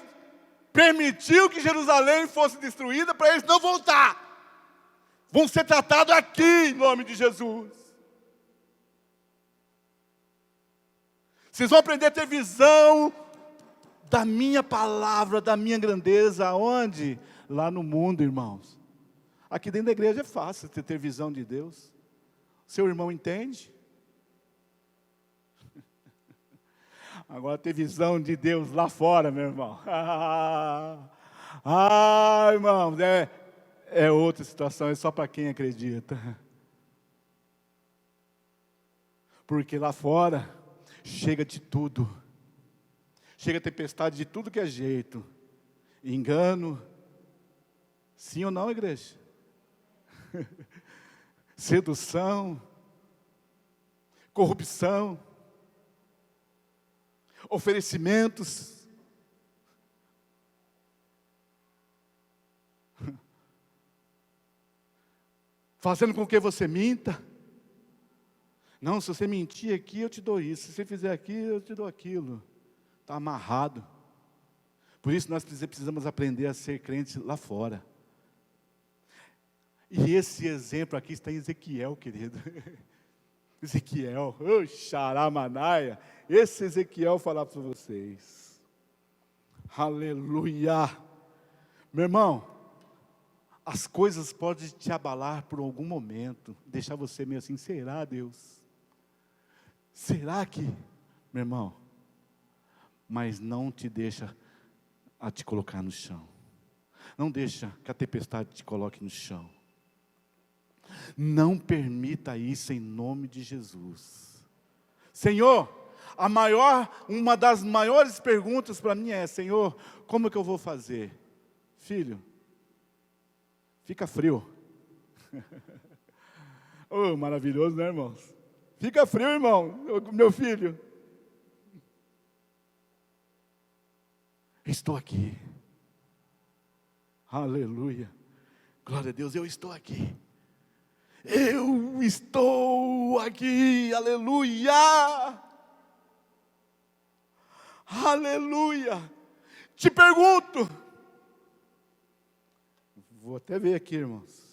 permitiu que Jerusalém fosse destruída para eles não voltar. Vão ser tratados aqui em nome de Jesus. Vocês vão aprender a ter visão da minha palavra, da minha grandeza. Aonde? Lá no mundo, irmãos. Aqui dentro da igreja é fácil ter visão de Deus. Seu irmão entende? Agora ter visão de Deus lá fora, meu irmão. Irmãos, é outra situação, é só para quem acredita. Porque lá fora chega de tudo. Chega tempestade de tudo que é jeito. Engano. Sim ou não, igreja? Sedução. Corrupção. Oferecimentos. Fazendo com que você minta. Não, se você mentir aqui, eu te dou isso. Se você fizer aqui, eu te dou aquilo. Está amarrado. Por isso nós precisamos aprender a ser crentes lá fora. E esse exemplo aqui está em Ezequiel, querido. Ezequiel, xaramanaia. Esse Ezequiel falar para vocês. Aleluia. Meu irmão, as coisas podem te abalar por algum momento. Deixar você meio assim, será, Deus? Será que, meu irmão? Mas não te deixa a te colocar no chão. Não deixa que a tempestade te coloque no chão. Não permita isso em nome de Jesus. Senhor, uma das maiores perguntas para mim é: Senhor, como que eu vou fazer? Filho, fica frio. Oh, maravilhoso, né, irmãos? Fica frio, irmão, meu filho. Estou aqui. Aleluia. Glória a Deus, eu estou aqui. Eu estou aqui. Aleluia. Aleluia. Te pergunto. Vou até ver aqui, irmãos.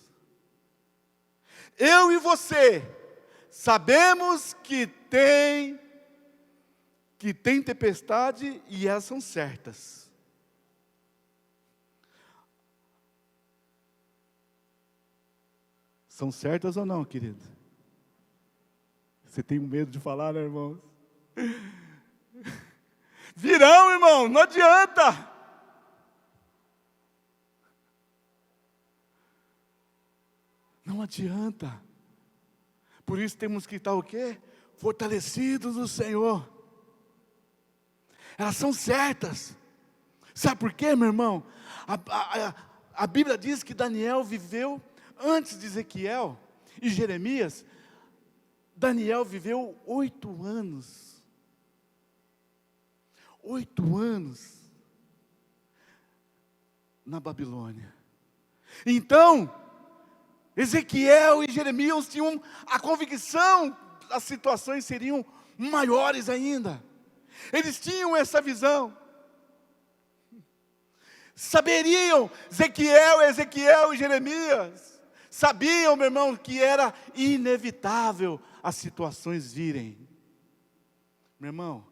Eu e você sabemos que tem tempestade e elas são certas. São certas ou não, querido? Você tem medo de falar, né, irmãos? Virão, irmão, não adianta. Não adianta. Por isso temos que estar o quê? Fortalecidos no Senhor. Elas são certas. Sabe por quê, meu irmão? A Bíblia diz que Daniel viveu antes de Ezequiel e Jeremias. Daniel viveu 8 anos. 8 anos na Babilônia. Então, Ezequiel e Jeremias tinham a convicção que as situações seriam maiores ainda. Eles tinham essa visão. Saberiam, Ezequiel e Jeremias sabiam, meu irmão, que era inevitável as situações virem. Meu irmão,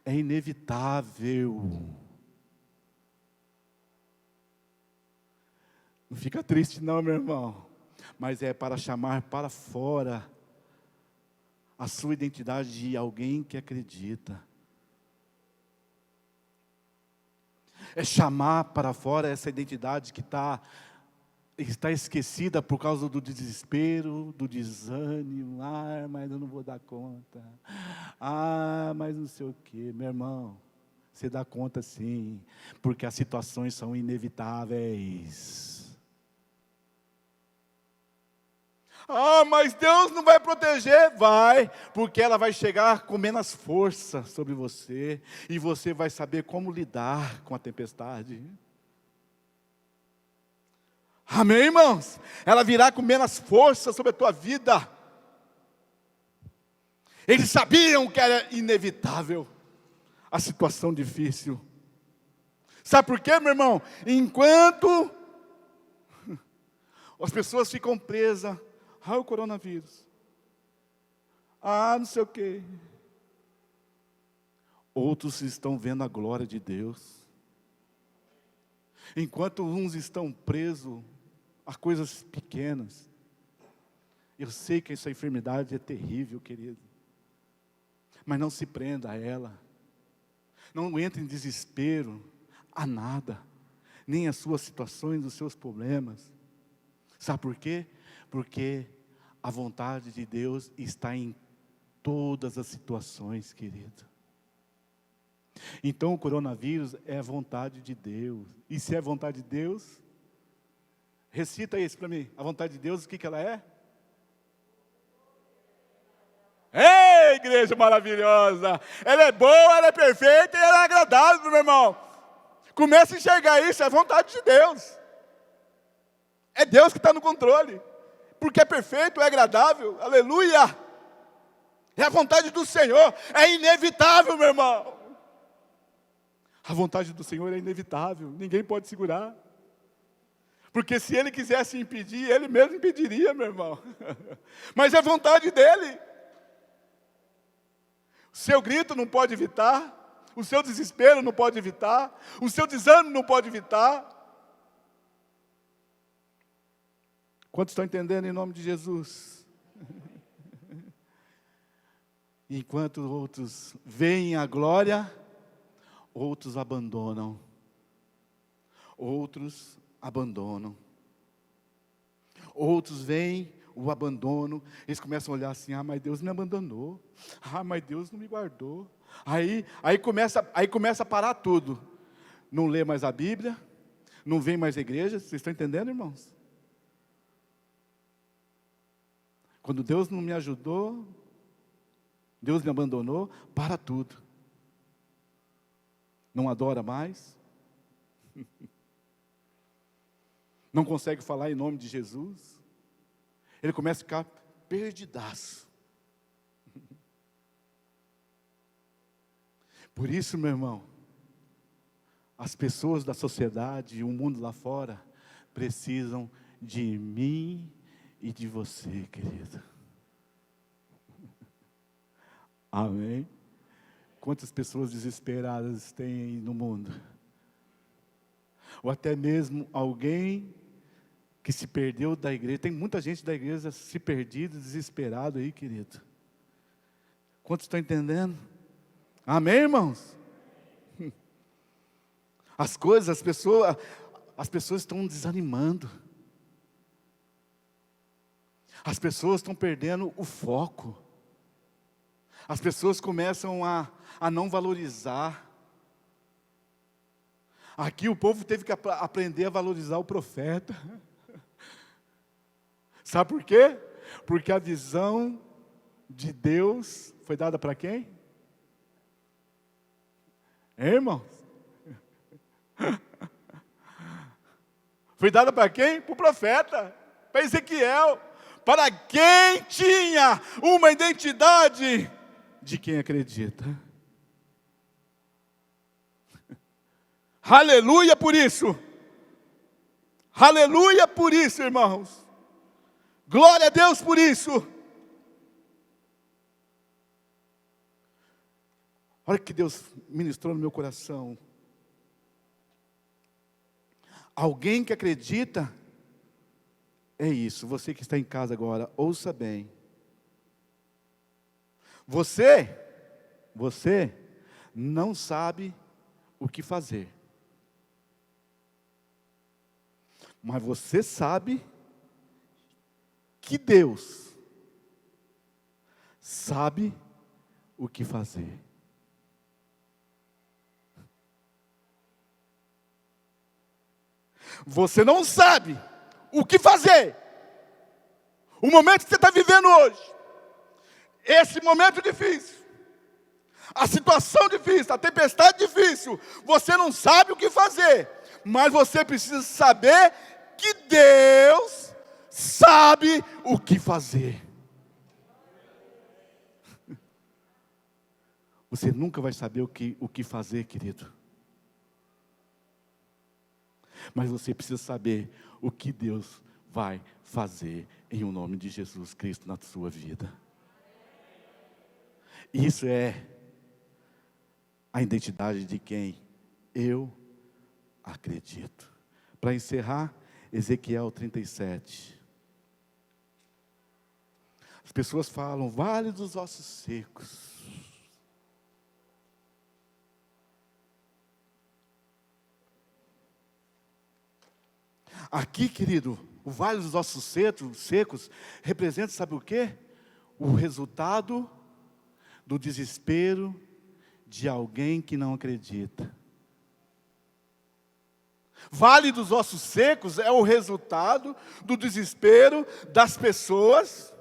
é inevitável. Não fica triste não, meu irmão. Mas é para chamar para fora a sua identidade de alguém que acredita. É chamar para fora essa identidade que está esquecida por causa do desespero, do desânimo. Ah, mas eu não vou dar conta. Ah, mas não sei o quê. Meu irmão, você dá conta sim, porque as situações são inevitáveis. Ah, mas Deus não vai proteger? Vai, porque ela vai chegar com menos força sobre você, e você vai saber como lidar com a tempestade. Amém, irmãos? Ela virá com menos força sobre a tua vida. Eles sabiam que era inevitável a situação difícil. Sabe por quê, meu irmão? Enquanto as pessoas ficam presas, o coronavírus. Não sei o quê. Outros estão vendo a glória de Deus. Enquanto uns estão presos a coisas pequenas. Eu sei que essa enfermidade é terrível, querido. Mas não se prenda a ela. Não entre em desespero a nada. Nem as suas situações, os seus problemas. Sabe por quê? Porque a vontade de Deus está em todas as situações, querido. Então o coronavírus é a vontade de Deus. E se é a vontade de Deus, recita isso para mim. A vontade de Deus, o que ela é? Ei, igreja maravilhosa! Ela é boa, ela é perfeita e ela é agradável, meu irmão. Comece a enxergar isso, é a vontade de Deus. É Deus que está no controle. Porque é perfeito, é agradável, aleluia. É a vontade do Senhor, é inevitável, meu irmão. A vontade do Senhor é inevitável, ninguém pode segurar. Porque se Ele quisesse impedir, Ele mesmo impediria, meu irmão. Mas é vontade dEle. O seu grito não pode evitar, o seu desespero não pode evitar, o seu desânimo não pode evitar. Quantos estão entendendo em nome de Jesus? Enquanto outros veem a glória, outros abandonam. Outros abandonam. Outros veem o abandono, eles começam a olhar assim: ah, mas Deus me abandonou, ah, mas Deus não me guardou. Aí começa a parar tudo. Não lê mais a Bíblia, não vem mais à igreja. Vocês estão entendendo, irmãos? Quando Deus não me ajudou, Deus me abandonou, para tudo. Não adora mais, não consegue falar em nome de Jesus, ele começa a ficar perdidaço. Por isso, meu irmão, as pessoas da sociedade e o mundo lá fora precisam de mim e de você, querido. Amém? Quantas pessoas desesperadas tem aí no mundo? Ou até mesmo alguém que se perdeu da igreja. Tem muita gente da igreja se perdida, desesperado aí, querido. Quantos estão entendendo? Amém, irmãos? As pessoas estão desanimando. As pessoas estão perdendo o foco. As pessoas começam a não valorizar. Aqui o povo teve que aprender a valorizar o profeta. Sabe por quê? Porque a visão de Deus foi dada para quem? Irmãos? Foi dada para quem? Para o profeta, para Ezequiel. Para quem tinha uma identidade de quem acredita. Aleluia por isso. Aleluia por isso, irmãos. Glória a Deus por isso. Olha que Deus ministrou no meu coração. Alguém que acredita, é isso. Você que está em casa agora, ouça bem. Você não sabe o que fazer. Mas você sabe que Deus sabe o que fazer. Você não sabe o que fazer. O momento que você está vivendo hoje, esse momento difícil, a situação difícil, a tempestade difícil, você não sabe o que fazer, mas você precisa saber que Deus sabe o que fazer. Você nunca vai saber o que fazer, querido. Mas você precisa saber o que Deus vai fazer em o nome de Jesus Cristo na sua vida. Isso é a identidade de quem eu acredito. Para encerrar, Ezequiel 37. As pessoas falam, vale dos ossos secos. Aqui, querido, o vale dos ossos secos representa, sabe o quê? O resultado do desespero de alguém que não acredita. Vale dos ossos secos é o resultado do desespero das pessoas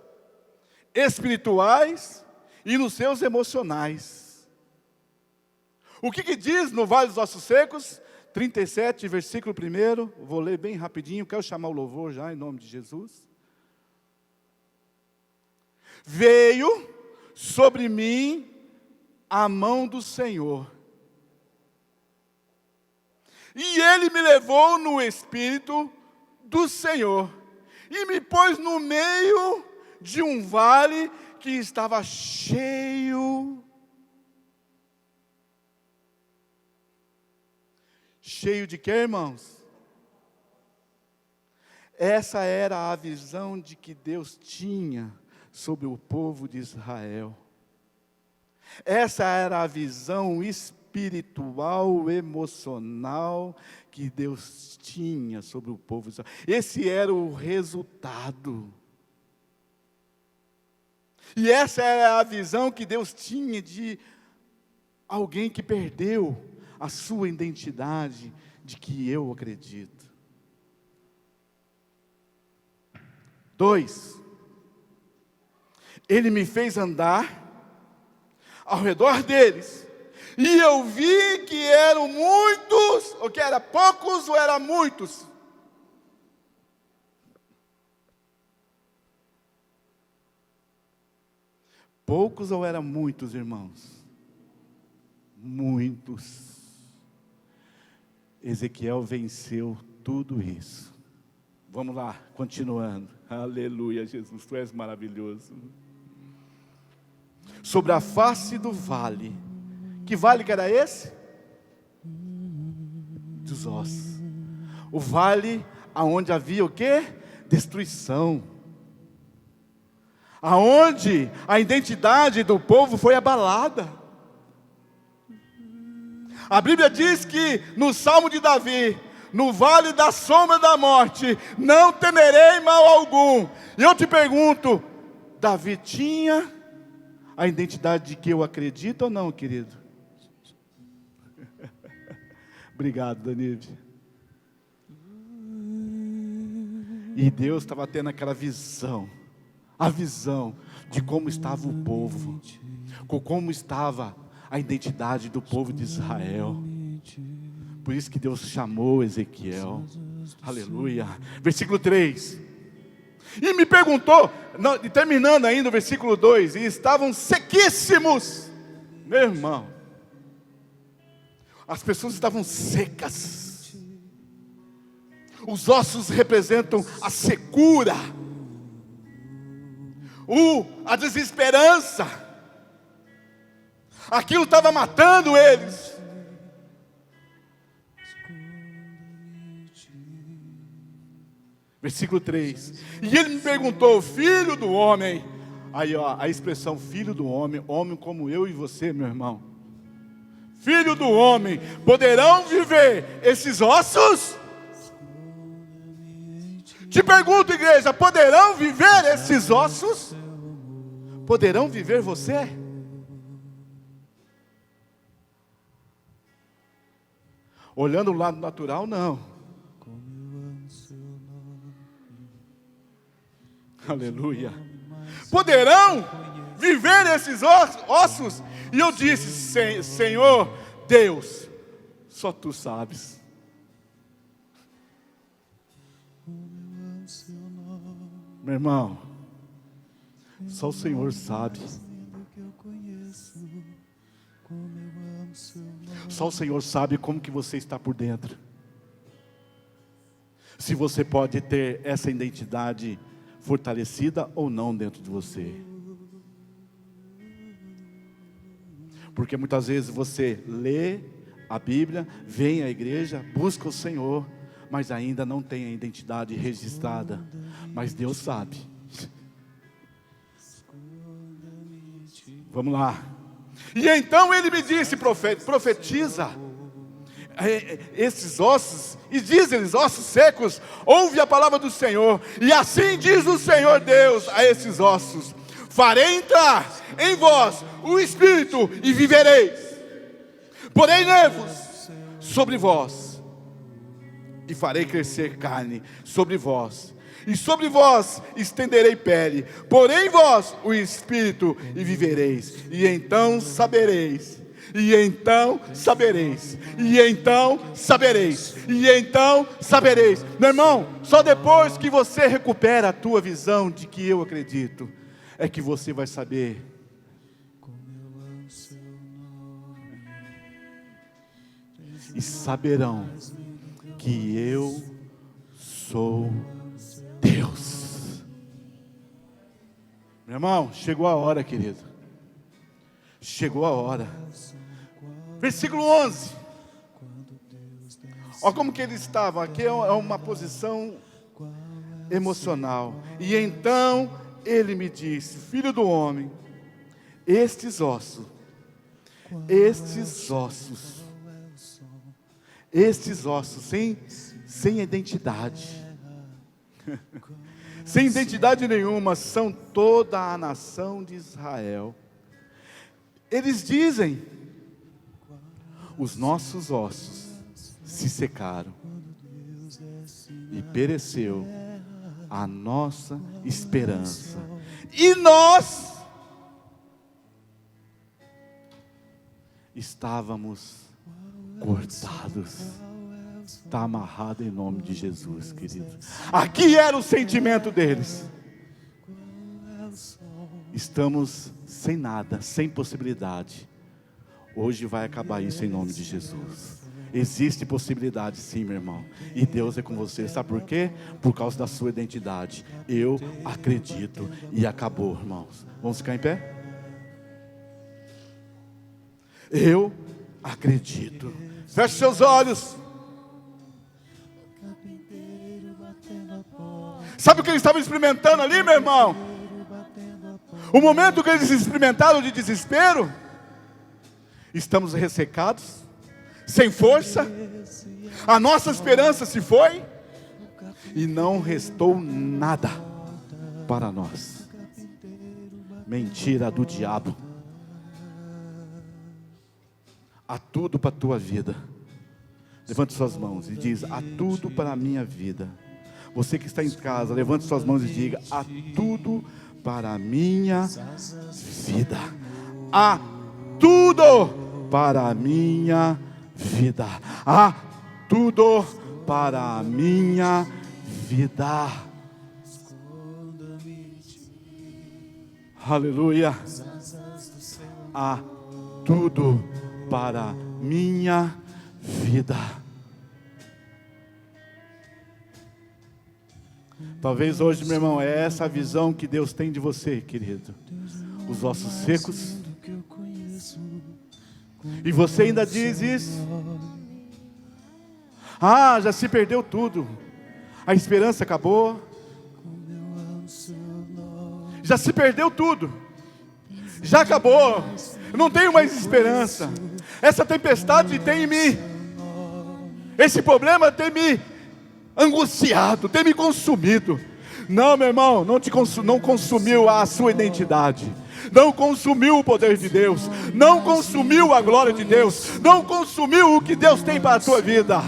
espirituais e nos seus emocionais. O que diz no vale dos ossos secos? 37, versículo 1, vou ler bem rapidinho, quero chamar o louvor já, em nome de Jesus. Veio sobre mim a mão do Senhor, e Ele me levou no Espírito do Senhor, e me pôs no meio de um vale que estava cheio de quê, irmãos? Essa era a visão de que Deus tinha sobre o povo de Israel. Essa era a visão espiritual, emocional que Deus tinha sobre o povo de Israel. Esse era o resultado. E essa é a visão que Deus tinha de alguém que perdeu a sua identidade, de que eu acredito. 2, ele me fez andar ao redor deles, e eu vi que eram muitos, ou que era poucos, ou era muitos. Poucos ou era muitos, irmãos? Muitos. Ezequiel venceu tudo isso. Vamos lá, continuando. Aleluia, Jesus, tu és maravilhoso. Sobre a face do vale. Que vale que era esse? Dos ossos. O vale aonde havia o quê? Destruição. Aonde a identidade do povo foi abalada. A Bíblia diz que no Salmo de Davi, no vale da sombra da morte, não temerei mal algum. E eu te pergunto, Davi tinha a identidade de que eu acredito ou não, querido? Obrigado, Danide. E Deus estava tendo aquela visão, a visão de como estava o povo, como estava a identidade do povo de Israel. Por isso que Deus chamou Ezequiel. Aleluia. Versículo 3. E me perguntou, terminando ainda o versículo 2, e estavam sequíssimos. Meu irmão, as pessoas estavam secas. Os ossos representam a secura, a desesperança. Aquilo estava matando eles. Versículo 3. E ele me perguntou, filho do homem. Aí ó, a expressão filho do homem, homem como eu e você, meu irmão. Filho do homem, poderão viver esses ossos? Te pergunto, igreja, poderão viver esses ossos? Poderão viver você? Olhando o lado natural, não. Aleluia. Poderão viver esses ossos? E eu disse, Senhor, Deus, só Tu sabes. Meu irmão, só o Senhor sabe. Só o Senhor sabe como que você está por dentro. Se você pode ter essa identidade fortalecida ou não dentro de você. Porque muitas vezes você lê a Bíblia, vem à igreja, busca o Senhor, mas ainda não tem a identidade registrada. Mas Deus sabe. Vamos lá. E então ele me disse, profetiza esses ossos, e diz eles, ossos secos, ouve a palavra do Senhor. E assim diz o Senhor Deus a esses ossos: farei entrar em vós o Espírito e vivereis. Porei nervos sobre vós e farei crescer carne sobre vós, e sobre vós estenderei pele. Porei em vós o Espírito e vivereis. E então sabereis. E então sabereis. E então sabereis. E então sabereis. Meu irmão, só depois que você recupera a tua visão de que eu acredito, é que você vai saber. E saberão que eu sou Deus. Meu irmão, chegou a hora, querido. Chegou a hora. Versículo 11. Olha como que ele estava. Aqui é uma posição emocional. E então ele me disse: filho do homem, estes ossos, sem identidade, sem identidade nenhuma, são toda a nação de Israel. Eles dizem: os nossos ossos se secaram e pereceu a nossa esperança, e nós estávamos cortados. Está amarrado em nome de Jesus, querido. Aqui era o sentimento deles. Estamos sem nada, sem possibilidade. Hoje vai acabar isso em nome de Jesus. Existe possibilidade sim, meu irmão. E Deus é com você. Sabe por quê? Por causa da sua identidade. Eu acredito. E acabou, irmãos. Vamos ficar em pé? Eu acredito. Feche seus olhos. Sabe o que eles estavam experimentando ali, meu irmão? O momento que eles experimentaram de desespero. Estamos ressecados, sem força, a nossa esperança se foi, e não restou nada para nós. Mentira do diabo. Há tudo para a tua vida. Levante suas mãos e diz: há tudo para a minha vida. Você que está em casa, levante suas mãos e diga: há tudo para a minha vida. Há tudo para a minha vida. Há tudo para a minha vida. Aleluia. Há tudo para a minha vida. Talvez hoje, meu irmão, é essa a visão que Deus tem de você, querido. Os ossos secos. E você ainda diz isso. Ah, já se perdeu tudo. A esperança acabou. Já se perdeu tudo. Já acabou. Eu não tenho mais esperança. Essa tempestade tem me... Esse problema tem me angustiado, tem me consumido. Não, meu irmão, não consumiu a sua identidade. Não consumiu o poder de Deus. Não consumiu a glória de Deus. Não consumiu o que Deus tem para a tua vida.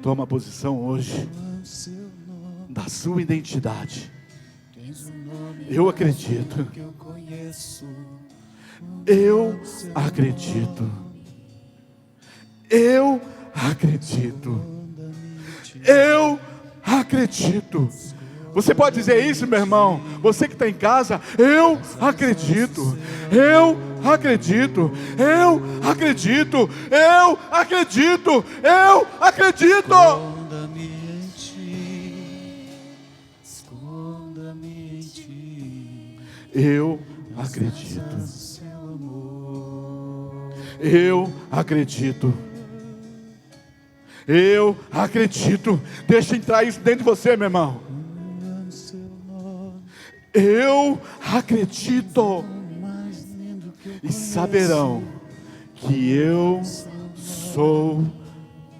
Toma posição hoje da sua identidade. Eu acredito. Eu acredito. Eu acredito. Eu acredito. Você pode dizer isso, meu irmão? Você que está em casa, eu acredito. Eu acredito. Eu acredito. Eu acredito. Eu acredito. Esconda-me em ti. Esconda-me em ti. Eu acredito. Eu acredito. Eu acredito. Deixa entrar isso dentro de você, meu irmão. Eu acredito. E saberão que eu sou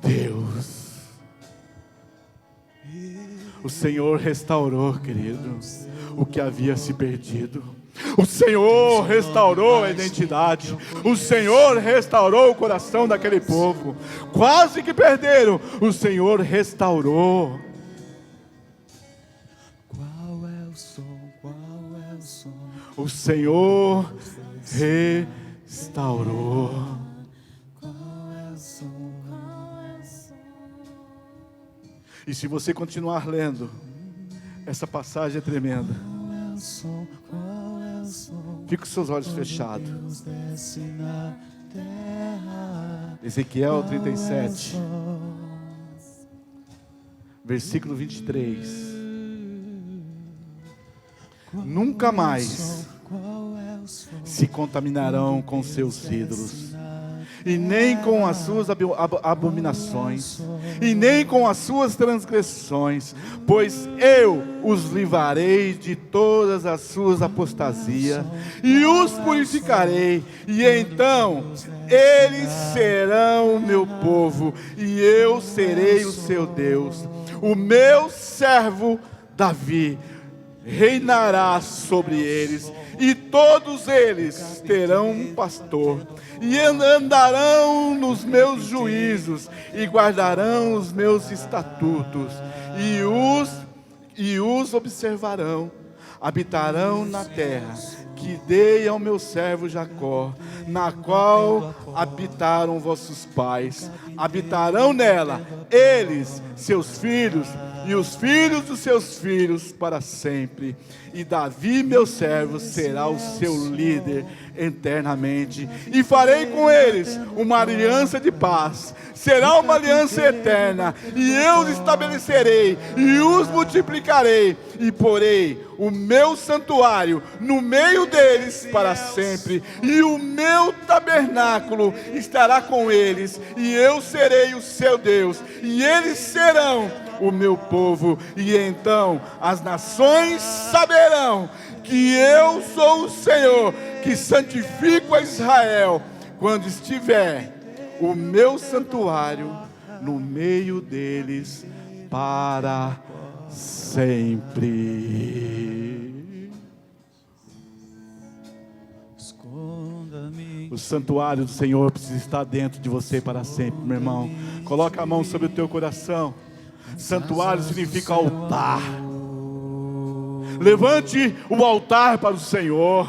Deus. O Senhor restaurou, querido, o que havia se perdido. O Senhor restaurou a identidade. O Senhor restaurou o coração daquele povo. Quase que perderam. O Senhor restaurou. Qual é o som? Qual é o som? O Senhor restaurou. Qual é o som? Qual é o som? E se você continuar lendo, essa passagem é tremenda. Fique com seus olhos fechados. Ezequiel 37, versículo 23. Nunca mais se contaminarão com seus ídolos, e nem com as suas abominações, e nem com as suas transgressões, pois eu os livrarei de todas as suas apostasias, e os purificarei, e então eles serão meu povo, e eu serei o seu Deus. O meu servo Davi reinará sobre eles, e todos eles terão um pastor, e andarão nos meus juízos, e guardarão os meus estatutos, e os observarão. Habitarão na terra que dei ao meu servo Jacó, na qual habitaram vossos pais. Habitarão nela, eles, seus filhos, e os filhos dos seus filhos para sempre. E Davi, meu servo, será o seu líder eternamente. E farei com eles uma aliança de paz. Será uma aliança eterna. E eu os estabelecerei e os multiplicarei. E porei o meu santuário no meio deles para sempre. E o meu tabernáculo estará com eles. E eu serei o seu Deus. E eles serão o meu povo, e então as nações saberão que eu sou o Senhor, que santifico a Israel, quando estiver o meu santuário no meio deles para sempre. O santuário do Senhor precisa estar dentro de você para sempre, meu irmão. Coloca a mão sobre o teu coração. Santuário significa altar. Levante o altar para o Senhor.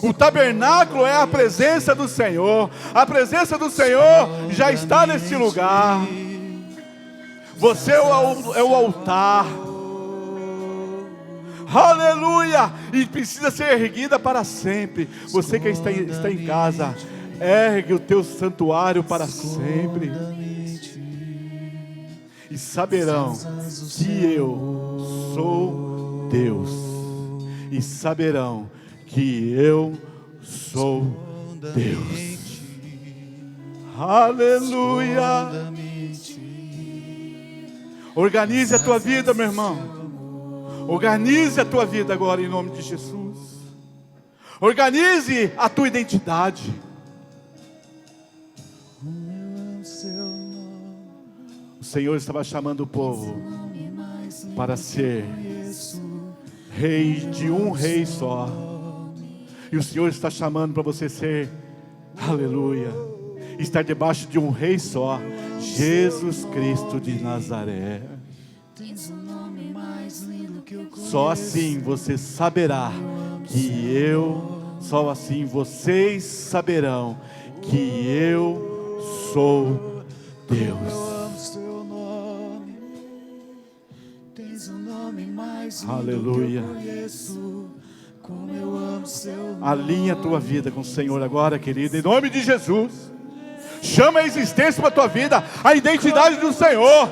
O tabernáculo é a presença do Senhor. A presença do Senhor já está neste lugar. Você é o altar. Aleluia! E precisa ser erguida para sempre. Você que está em casa, ergue o teu santuário para sempre. E saberão que eu sou Deus. E saberão que eu sou Deus. Aleluia. Organize a tua vida, meu irmão. Organize a tua vida agora em nome de Jesus. Organize a tua identidade. O Senhor estava chamando o povo para ser rei de um rei só. E o Senhor está chamando para você ser, aleluia, estar debaixo de um rei só, Jesus Cristo de Nazaré. Só assim você saberá que só assim vocês saberão que eu sou Deus. Aleluia. Alinha a tua vida com o Senhor agora, querido, em nome de Jesus. Chama a existência para a tua vida a identidade do Senhor,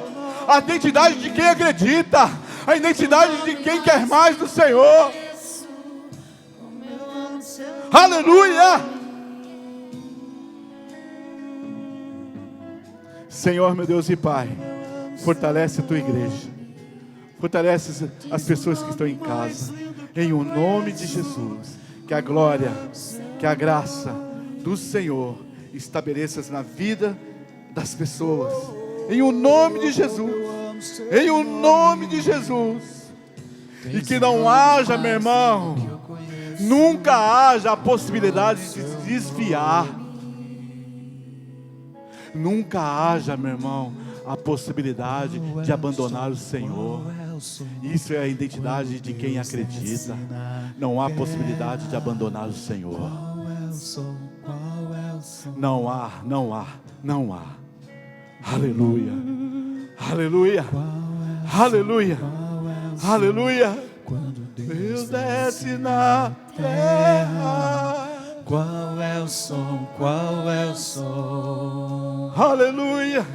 a identidade de quem acredita, a identidade de quem quer mais do Senhor. Aleluia. Senhor, meu Deus e Pai, fortalece a tua igreja, fortalece as pessoas que estão em casa, em o nome de Jesus. Que a glória, que a graça do Senhor estabeleça-se na vida das pessoas, em o nome de Jesus, em o nome de Jesus. E que não haja, meu irmão, nunca haja a possibilidade de se desviar. Nunca haja, meu irmão, a possibilidade de abandonar o Senhor. Isso é a identidade de quem acredita. Não há possibilidade de abandonar o Senhor. Não há, não há, não há. Aleluia, aleluia, aleluia, aleluia. Deus desce na terra. Qual é o som? Qual é o som? Aleluia.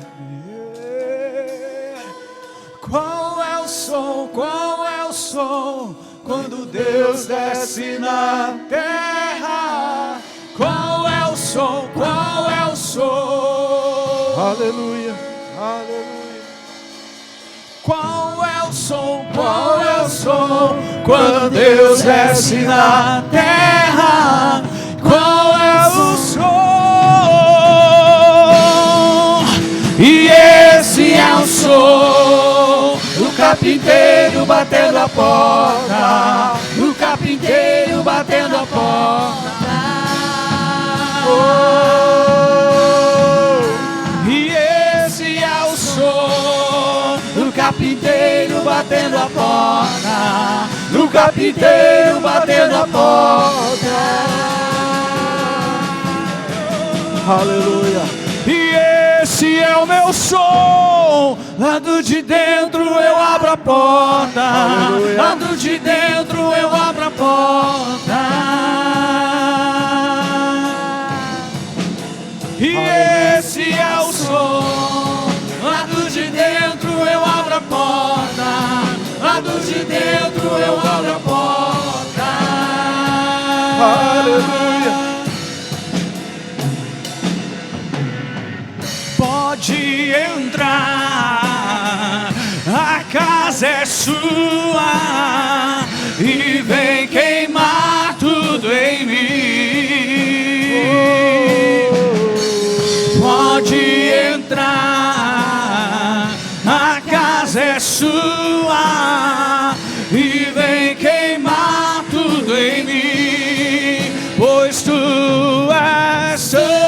Qual é o som? Qual é o som? Quando Deus desce na terra. Qual é o som? Qual Aleluia, aleluia. Qual é o som, qual é o som, quando Deus desce na terra? Qual é o som? E esse é o som do carpinteiro batendo a porta, do carpinteiro batendo a porta. E esse é o som do carpinteiro batendo a porta, do carpinteiro batendo a porta. Aleluia. E esse é o meu som, lado de dentro eu abro a porta, aleluia. Lado de dentro eu abro a porta. E esse é o som, lado de dentro eu abro a porta, lado de dentro eu abro a porta. Aleluia. Pode entrar, a casa é sua e vem queimar tudo em mim. Pode entrar, a casa é sua e vem queimar tudo em mim, pois tu és santo.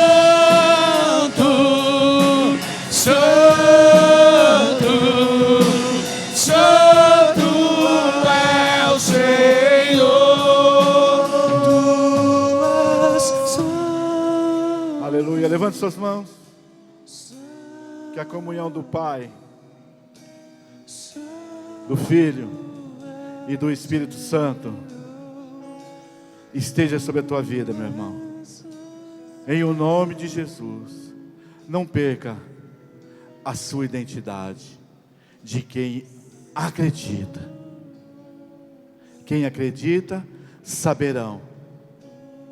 Aleluia. Levante suas mãos. Que a comunhão do Pai, do Filho e do Espírito Santo esteja sobre a tua vida, meu irmão. Em o nome de Jesus, não perca a sua identidade de quem acredita. Quem acredita saberão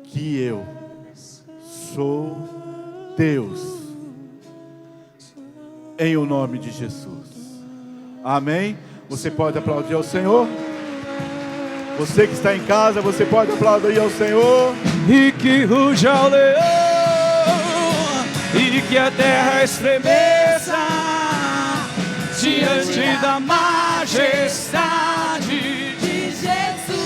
que eu sou Deus. Em o nome de Jesus. Amém? Você pode aplaudir ao Senhor. Você que está em casa, você pode aplaudir ao Senhor. E que ruja o leão, e que a terra estremeça diante da majestade de Jesus.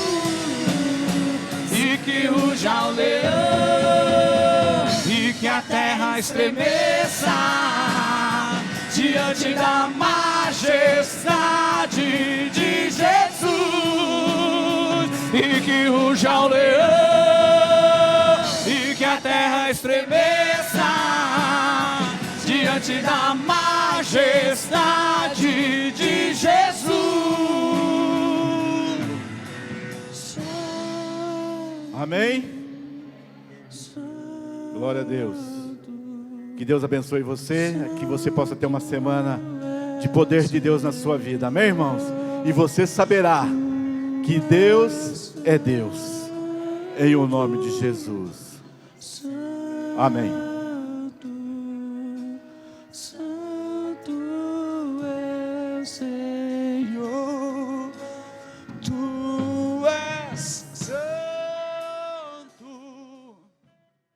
E que ruja o leão, e que a terra estremeça diante da majestade de Jesus. E que ruja o leão, e que a terra estremeça diante da majestade de Jesus. Amém? Glória a Deus. Que Deus abençoe você, que você possa ter uma semana de poder de Deus na sua vida. Amém, irmãos? E você saberá que Deus é Deus, em o nome de Jesus. Amém.